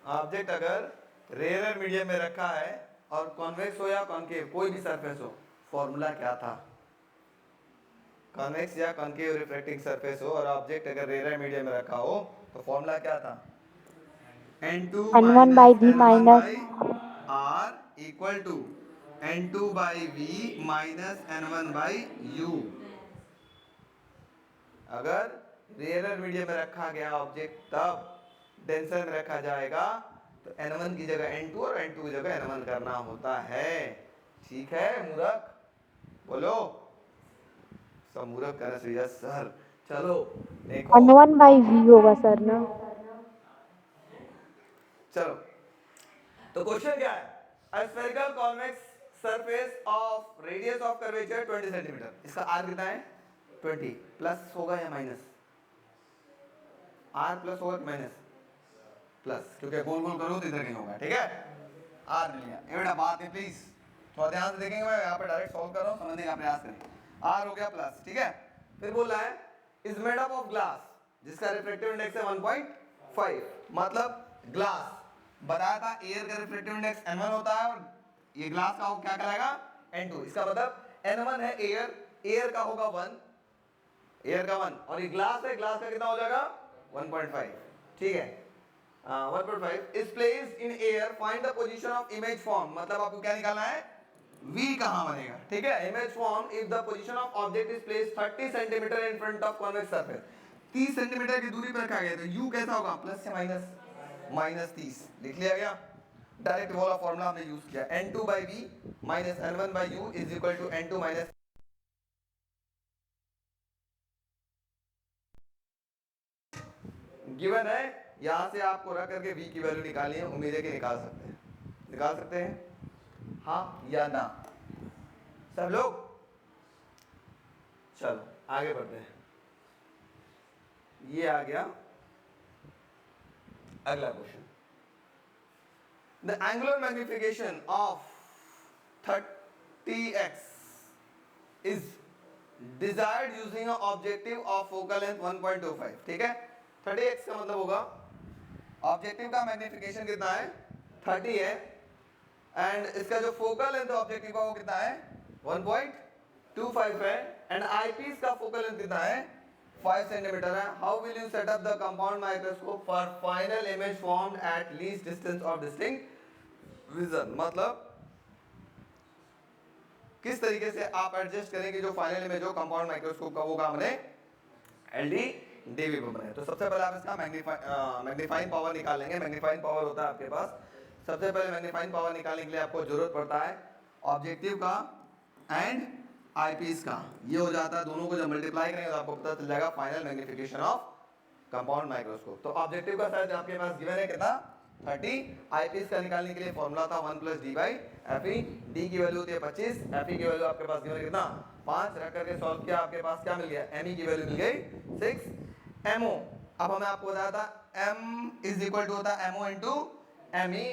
ऑब्जेक्ट अगर रेयरर मीडियम में रखा है और कॉन्वेक्स हो या कॉनकेव, कोई भी सरफेस हो, फॉर्मूला क्या था, कॉन्वेक्स या कॉनकेव रिफ्लेक्टिंग सरफेस हो और ऑब्जेक्ट अगर रेयरर मीडियम में रखा हो तो फॉर्मूला क्या था, n2 n1 by v n1 minus by r equal to n2 by v minus n1 by u। अगर रेयरर मीडियम में रखा गया ऑब्जेक्ट तब डेंसर में रखा जाएगा तो n1 की जगह n2 और n2 की जगह n1 करना होता है, ठीक है मूर्ख, बोलो सब मूर्ख कर रहे सर। चलो देखो, n1 by v होगा सर ना, चलो तो क्वेश्चन क्या है, a spherical convex surface of radius of curvature 20 centimetre, इसका r कितना है 20, प्लस होगा या माइनस, r प्लस होगा माइनस, प्लस, क्योंकि गोल गोल करो तो इधर कहीं होगा, ठीक है। r मिल गया, ये बेटा बात है प्लीज थोड़ा ध्यान से देखेंगे, मैं यहाँ पे डायरेक्ट सॉल्व कर रहा हूँ, समझने का प्रयास करें। r हो गया प्लस, ठीक है। फिर बोल रहा है is made up of glass जिसका रिफ्रैक्टिव इंडेक्स है 1.5, मतलब ग्लास बताया था एयर का रिफ्रैक्टिव इंडेक्स n1 होता है और ये ग्लास का क्या कहलाएगा n2, इसका मतलब n1 है एयर, एयर का होगा 1, एयर का 1 और ये ग्लास है, ग्लास का कितना हो जाएगा 1.5, ठीक है। 1.5 is placed in air, find the position of image form, मतलब आपको क्या निकालना है v कहां बनेगा, ठीक है। image form if the position of object is placed 30 cm in front of convex surface, 30 centimetre की दूरी पर रखा गया तो u कैसा होगा, प्लस या माइनस, -30 लिख लिया गया। डायरेक्ट वाला फॉर्मूला हमने यूज किया, n2 by v minus n1 by u is equal to n2 minus given है, यहां से आपको रख करके v की वैल्यू निकालनी है, उम्मीद है कि निकाल सकते हैं, हाँ या ना सब लोग। चलो आगे बढ़ते हैं, ये आ गया अगला question, the angular magnification of 30x is desired using objective of focal length 1.25, ठीक है। 30x का मतलब होगा ऑब्जेक्टिव का मैग्निफिकेशन कितना है 30 है, एंड इसका जो फोकल लेंथ ऑब्जेक्टिव का वो कितना है 1.25 है, एंड आईपीस का फोकल लेंथ कितना है 5 सेंटीमीटर है। How will you set up the compound microscope for final image formed at least distance of distinct vision, मतलब किस तरीके से आप एडजस्ट करेंगे जो फाइनल इमेज हो कंपाउंड माइक्रोस्कोप का, वो काम बने एलडी डीवी पे बने। तो सबसे पहले आप इसका मैग्नीफाइंग पावर निकाल लेंगे। मैग्नीफाइंग पावर होता है आपके पास, सबसे पहले मैग्नीफाइंग पावर निकालने के लिए आपको जरूरत पड़ता है ऑब्जेक्टिव का एंड आईपीस का। ये हो जाता है, दोनों को जब मल्टीप्लाई करेंगे तो आपको पता चल जाएगा final magnification of compound microscope. तो ऑब्जेक्टिव का साइज आपके पास गिवन है कितना 30, आईपीस का निकालने के लिए फॉर्मूला था 1 + d/fe, डी की वैल्यू होती है 25, fe की वैल्यू आपके पास गिवन है कितना 5, रख करके सॉल्व किया, आपके पास क्या मिल गया me की वैल्यू मिल गई 6, mo अब हमें आपको बताया था m = होता है mo × me,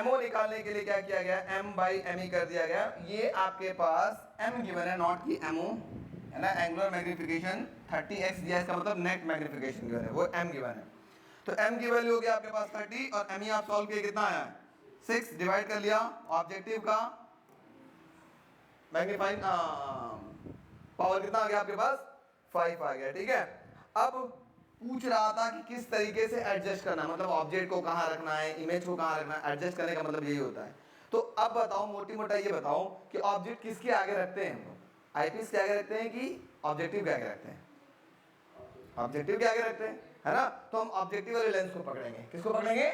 mo निकालने के लिए क्या किया गया m/me कर दिया गया। ये आपके पास m गिवन है, नॉट की mo है ना। एंगुलर मैग्निफिकेशन 30x दिया, इसका मतलब नेट मैग्निफिकेशन गिवन है, वो m गिवन है। तो m की वैल्यू हो गया आपके पास 30 और me आप सॉल्व किए कितना आया 6, डिवाइड कर लिया ऑब्जेक्टिव का मैग्नीफाइंग पावर कितना आ गया आपके पास 5 आ गया, ठीक है। अब पूछ रहा था कि किस तरीके से एडजस्ट करना है, मतलब ऑब्जेक्ट को कहाँ रखना है, इमेज को कहाँ रखना है, एडजस्ट करने का मतलब यही होता है। तो अब बताओ मोटी मोटा ये बताओ कि ऑब्जेक्ट किसके आगे रखते हैं, आईपीस के आगे रखते हैं कि ऑब्जेक्टिव के आगे रखते हैं, ऑब्जेक्टिव के आगे रखते हैं, है ना। तो हम ऑब्जेक्टिव वाले लेंस को पकड़ेंगे, किसको पकड़ेंगे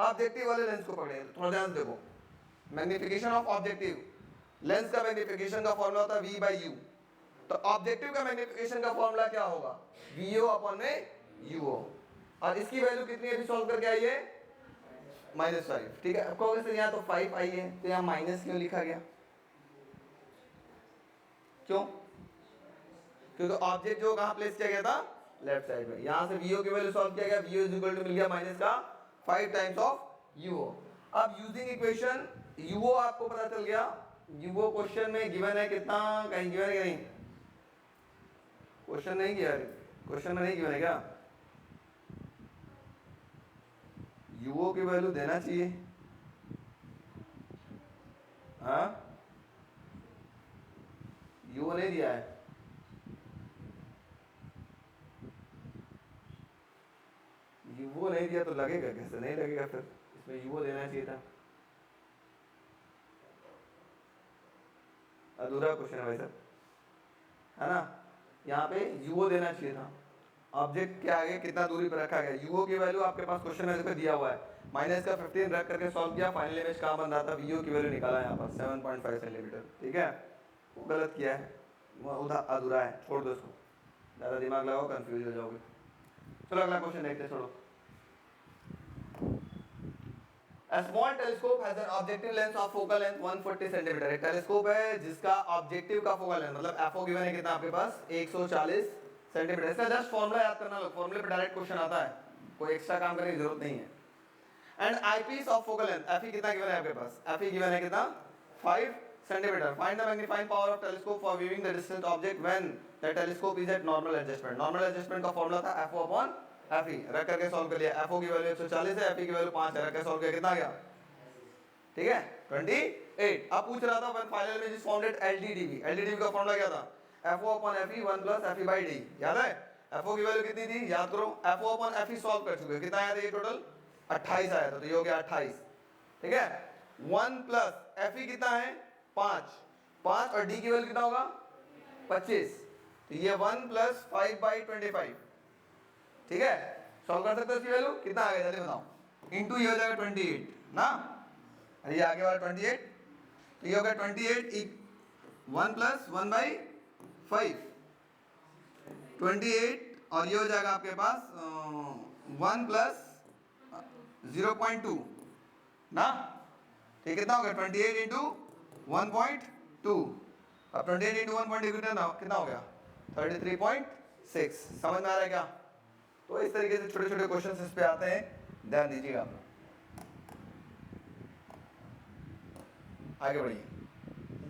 ऑब्जेक्टिव वाले लेंस को पकड़ेंगे। थोड़ा ध्यान से देखो, मैग्निफिकेशन ऑफ ऑब्जेक्टिव, लेंस का मैग्निफिकेशन का फॉर्मूला होता है v/u, तो ऑब्जेक्टिव का मैग्निफिकेशन का फॉर्मूला क्या होगा VO/UO, और इसकी वैल्यू कितनी अभी सॉल्व करके आई है -5, ठीक है। आपको अगर यहाँ तो 5 आई है तो यहाँ माइनस क्यों लिखा गया, क्यों, क्योंकि ऑब्जेक्ट जो कहाँ प्लेस किया गया था लेफ्ट साइड में। यहाँ से VO की वैल्यू सॉल्व किया गया, VO मिल गया माइनस का 5 टाइम्स ऑफ UO। अब यूजिंग इक्वेशन UO आपको पता चल गया, UO क्वेश्चन में गिवन है कितना, कहीं गिवन है कि नहीं, क्वेश्चन नहीं किया, क्वेश्चन में नहीं गिवन है क्या, UO की वैल्यू देना चाहिए, हाँ UO नहीं दिया है, UO नहीं दिया तो लगेगा कैसे, नहीं लगेगा, फिर इसमें UO देना चाहिए था। अधूरा क्वेश्चन है भाई साहब, है ना। यहाँ पे UO देना चाहिए था, ऑब्जेक्ट के आगे कितना दूरी पर रखा गया। UO की वैल्यू आपके पास क्वेश्चन में देखो दिया हुआ है, माइनस का 15 रख करके सॉल्व किया, फाइनल इमेज कहाँ बन रहा था, VO की वैल्यू निकाला यहाँ पर 7.5 सेंटीमीटर, ठीक है। वो गलत किया है, वो उधर अधूरा है, छोड़ दो इसको, ज़्यादा दिमाग लगाओ कंफ्यूज हो जाओगे। चलो अगला क्वेश्चन देखते हैं, छोड़ो। A small telescope has an objective length of focal length 140 centimetre. एक टेलीस्कोप है जिसका ऑब्जेक्टिव का फोकल लेंथ मतलब FO गिवन है कितना आपके पास 140 सेंटीमीटर। इसका जस्ट फॉर्मूला याद करना, लो फॉर्मूले पे डायरेक्ट क्वेश्चन आता है, कोई एक्स्ट्रा काम करने की जरूरत नहीं है। And eyepiece of focal length FE कितना गिवन है आपके पास, FE गिवन है कितना 5 centimetre. Find the magnifying power of telescope for viewing the distant object when the telescope is eight normal adjustment. Normal adjustment का फॉर्मूला था FO/FE, रख करके सॉल्व कर लिया। FO की वैल्यू 140 है, FE की वैल्यू 5 है, रख के सॉल्व किया कितना गया, ठीक है 28। अब पूछ रहा था when final image is found at LDDB, LDDB का फॉर्मूला क्या था FO/FE 1 + FE/d, याद है। FO की वैल्यू कितनी थी याद करो, FO/FE सॉल्व कर चुके, कितना आया था ये टोटल 28 आया था, तो ये हो गया 28, ठीक है। 1 + FE कितना है 5 और d की वैल्यू कितना होगा 25, तो ये 1 + 5/25, ठीक है। सॉल्व कर सकते हो, इसकी वैल्यू कितना आ गया जल्दी बताओ, इनटू ये हो जाएगा 28 ना, ये आगे वाला 28, तो ये हो गया 28 1 + 1/5 28, और ये हो जाएगा आपके पास 1 + 0.2 ना, ठीक कितना हो गया 28 × 1.2। अब 28 × 1.2 कितना हो गया 33.6। समझ में आ रहा है क्या। तो इस तरीके से छोटे छोटे क्वेश्चन इस पे आते हैं, ध्यान दीजिएगा। आगे बढ़िए,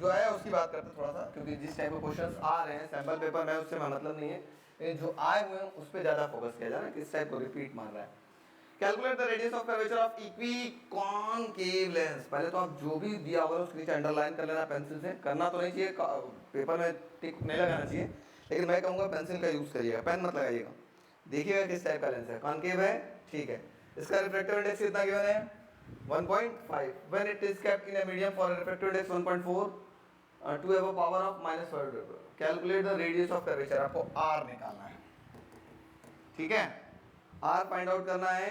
जो है उसकी बात करते हैं थोड़ा सा, क्योंकि जिस टाइप के क्वेश्चंस आ रहे हैं सैंपल पेपर में उससे मैं मतलब नहीं है, लेकिन जो आए हुए हैं उस पर ज़्यादा फोकस किया जाए ना, किस टाइप को रिपीट मार रहा है। Calculate the radius of curvature of equi concave lens. पहले तो आप जो भी दिया होगा उसके नीचे अंडरलाइन कर लेना पेंसिल से, करना तो नहीं चाहिए, पेपर में टिक नहीं लगाना चाहिए, लेकिन मैं कहूँगा पेंसिल का यूज़ करिएगा, पेन मत लगाइएगा। देखिएगा किस टाइप का लेंस है, कॉनकेव है, ठीक है। इसका रिफ्रैक्टिव इंडेक्स कितना गिवन है 1.5, when it is kept in a medium for refractive index 1.4 to have a power of -5। Calculate the radius of curvature, आपको r निकालना है, ठीक है, r फाइंड आउट करना है।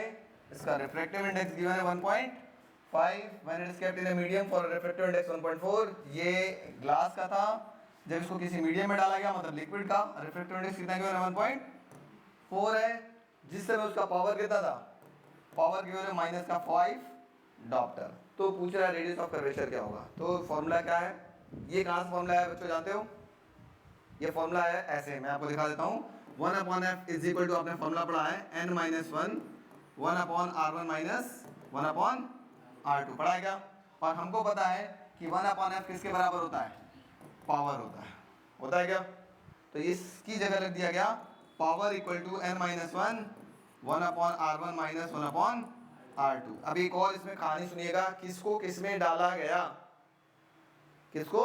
इसका रिफ्रैक्टिव इंडेक्स गिवन है 1.5, when it is kept in a medium for refractive index 1.4। ये ग्लास का था, जब इसको किसी मीडियम में डाला गया मतलब लिक्विड का, रिफ्रैक्टिव इंडेक्स कितना गिवन है 1.4 है। जिस समय उसका पावर कितना था, पावर गिवन है -5 डॉप्टर। तो पूछ रहा है रेडियस ऑफ कर्वेचर क्या होगा, तो फॉर्मूला क्या है, ये कहाँ से फॉर्मूला है बच्चों जानते हो, ये फॉर्मूला है ऐसे, मैं आपको दिखा देता हूँ। 1/f इज इक्वल टू, आपने फॉर्मूला पढ़ा है n - 1 1/r1 - 1/r2 पढ़ा है क्या। और हमको पता है कि 1/f किसके बराबर होता है, पावर होता है क्या। तो इसकी जगह रख दिया गया power equal to n - 1 1/r1 - 1/r2। अब एक और इसमें कहानी सुनिएगा, किसको किसमें डाला गया, किसको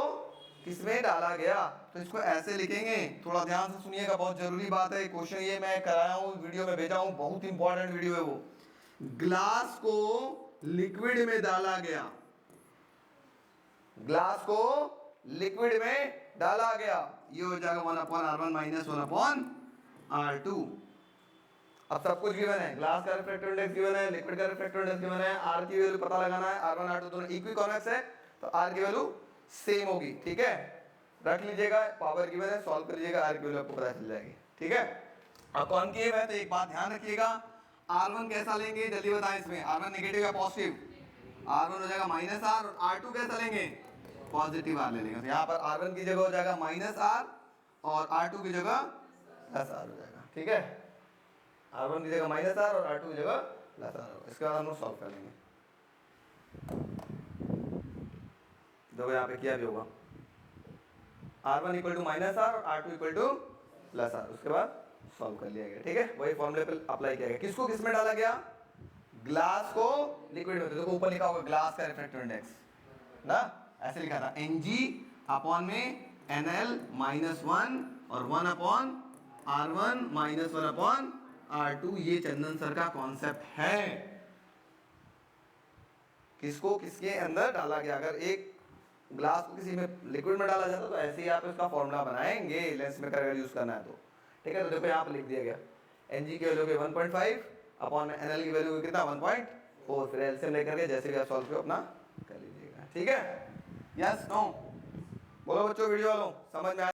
किसमें डाला गया। तो इसको ऐसे लिखेंगे, थोड़ा ध्यान से सुनिएगा, बहुत जरूरी बात है। क्वेश्चन ये मैं कराया हूँ, वीडियो में भेजा हूँ, बहुत इंपॉर्टेंट वीडियो है वो। ग्लास को लिक्विड में डाला गया, ग्लास को लिक्विड में डाला गया, ये हो जाएगा 1/r1 - 1/r2। अब सब कुछ गिवन है, ग्लास का रिफ्रैक्टिव इंडेक्स गिवन है, लिक्विड का रिफ्रैक्टिव इंडेक्स गिवन है, r की वैल्यू पता लगाना है, r1 r2 दोनों इक्वी कॉन्वेक्स है तो r की वैल्यू सेम होगी, ठीक है। रख लीजिएगा, पावर गिवन है, सॉल्व कर लीजिएगा, r की वैल्यू आपको पता चल जाएगी, ठीक है। अब कॉनकेव है तो एक बात ध्यान रखिएगा, r1 कैसा लेंगे जल्दी बताएं, इसमें r1 नेगेटिव या पॉजिटिव, r1 हो जाएगा -r, और r2 कैसा लेंगे, पॉजिटिव r ले लेंगे। तो यहाँ पर r1 की जगह हो जाएगा -r और r2 की जगह +r हो जाएगा, ठीक है। r1 की जगह -r और r2 की जगह +r होगा। इसके बाद हम लोग सॉल्व कर लेंगे, देखो यहाँ पे किया भी होगा, r1 इक्वल टू -r और r2 इक्वल टू +r, उसके बाद सॉल्व कर लिया गया, ठीक है। वही फॉर्मूले पे अप्लाई किया गया, किसको किस में डाला गया, ग्लास को लिक्विड में। तो देखो ऊपर लिखा होगा ग्लास का रिफ्रैक्टिव इंडेक्स ना, ऐसे लिखा था Ng में NL -1 और 1/r1 - 1/r2। ये चंदन सर का कॉन्सेप्ट है, किसको किसके अंदर डाला गया। अगर एक ग्लास को किसी में लिक्विड में डाला जाता तो ऐसे ही आप इसका फॉर्मूला बनाएंगे, लेंस मेकर अगर यूज करना है तो, ठीक है। तो देखो यहाँ पर लिख दिया गया Ng की वैल्यू 1.5 अपॉन NL की वैल्यू कितना 1.4, फिर एलसीएम लेकर के जैसे भी आप सॉल्व करो अपना कर लीजिएगा, ठीक है। यस नो बोलो बच्चों, वीडियो वालों समझ में आया।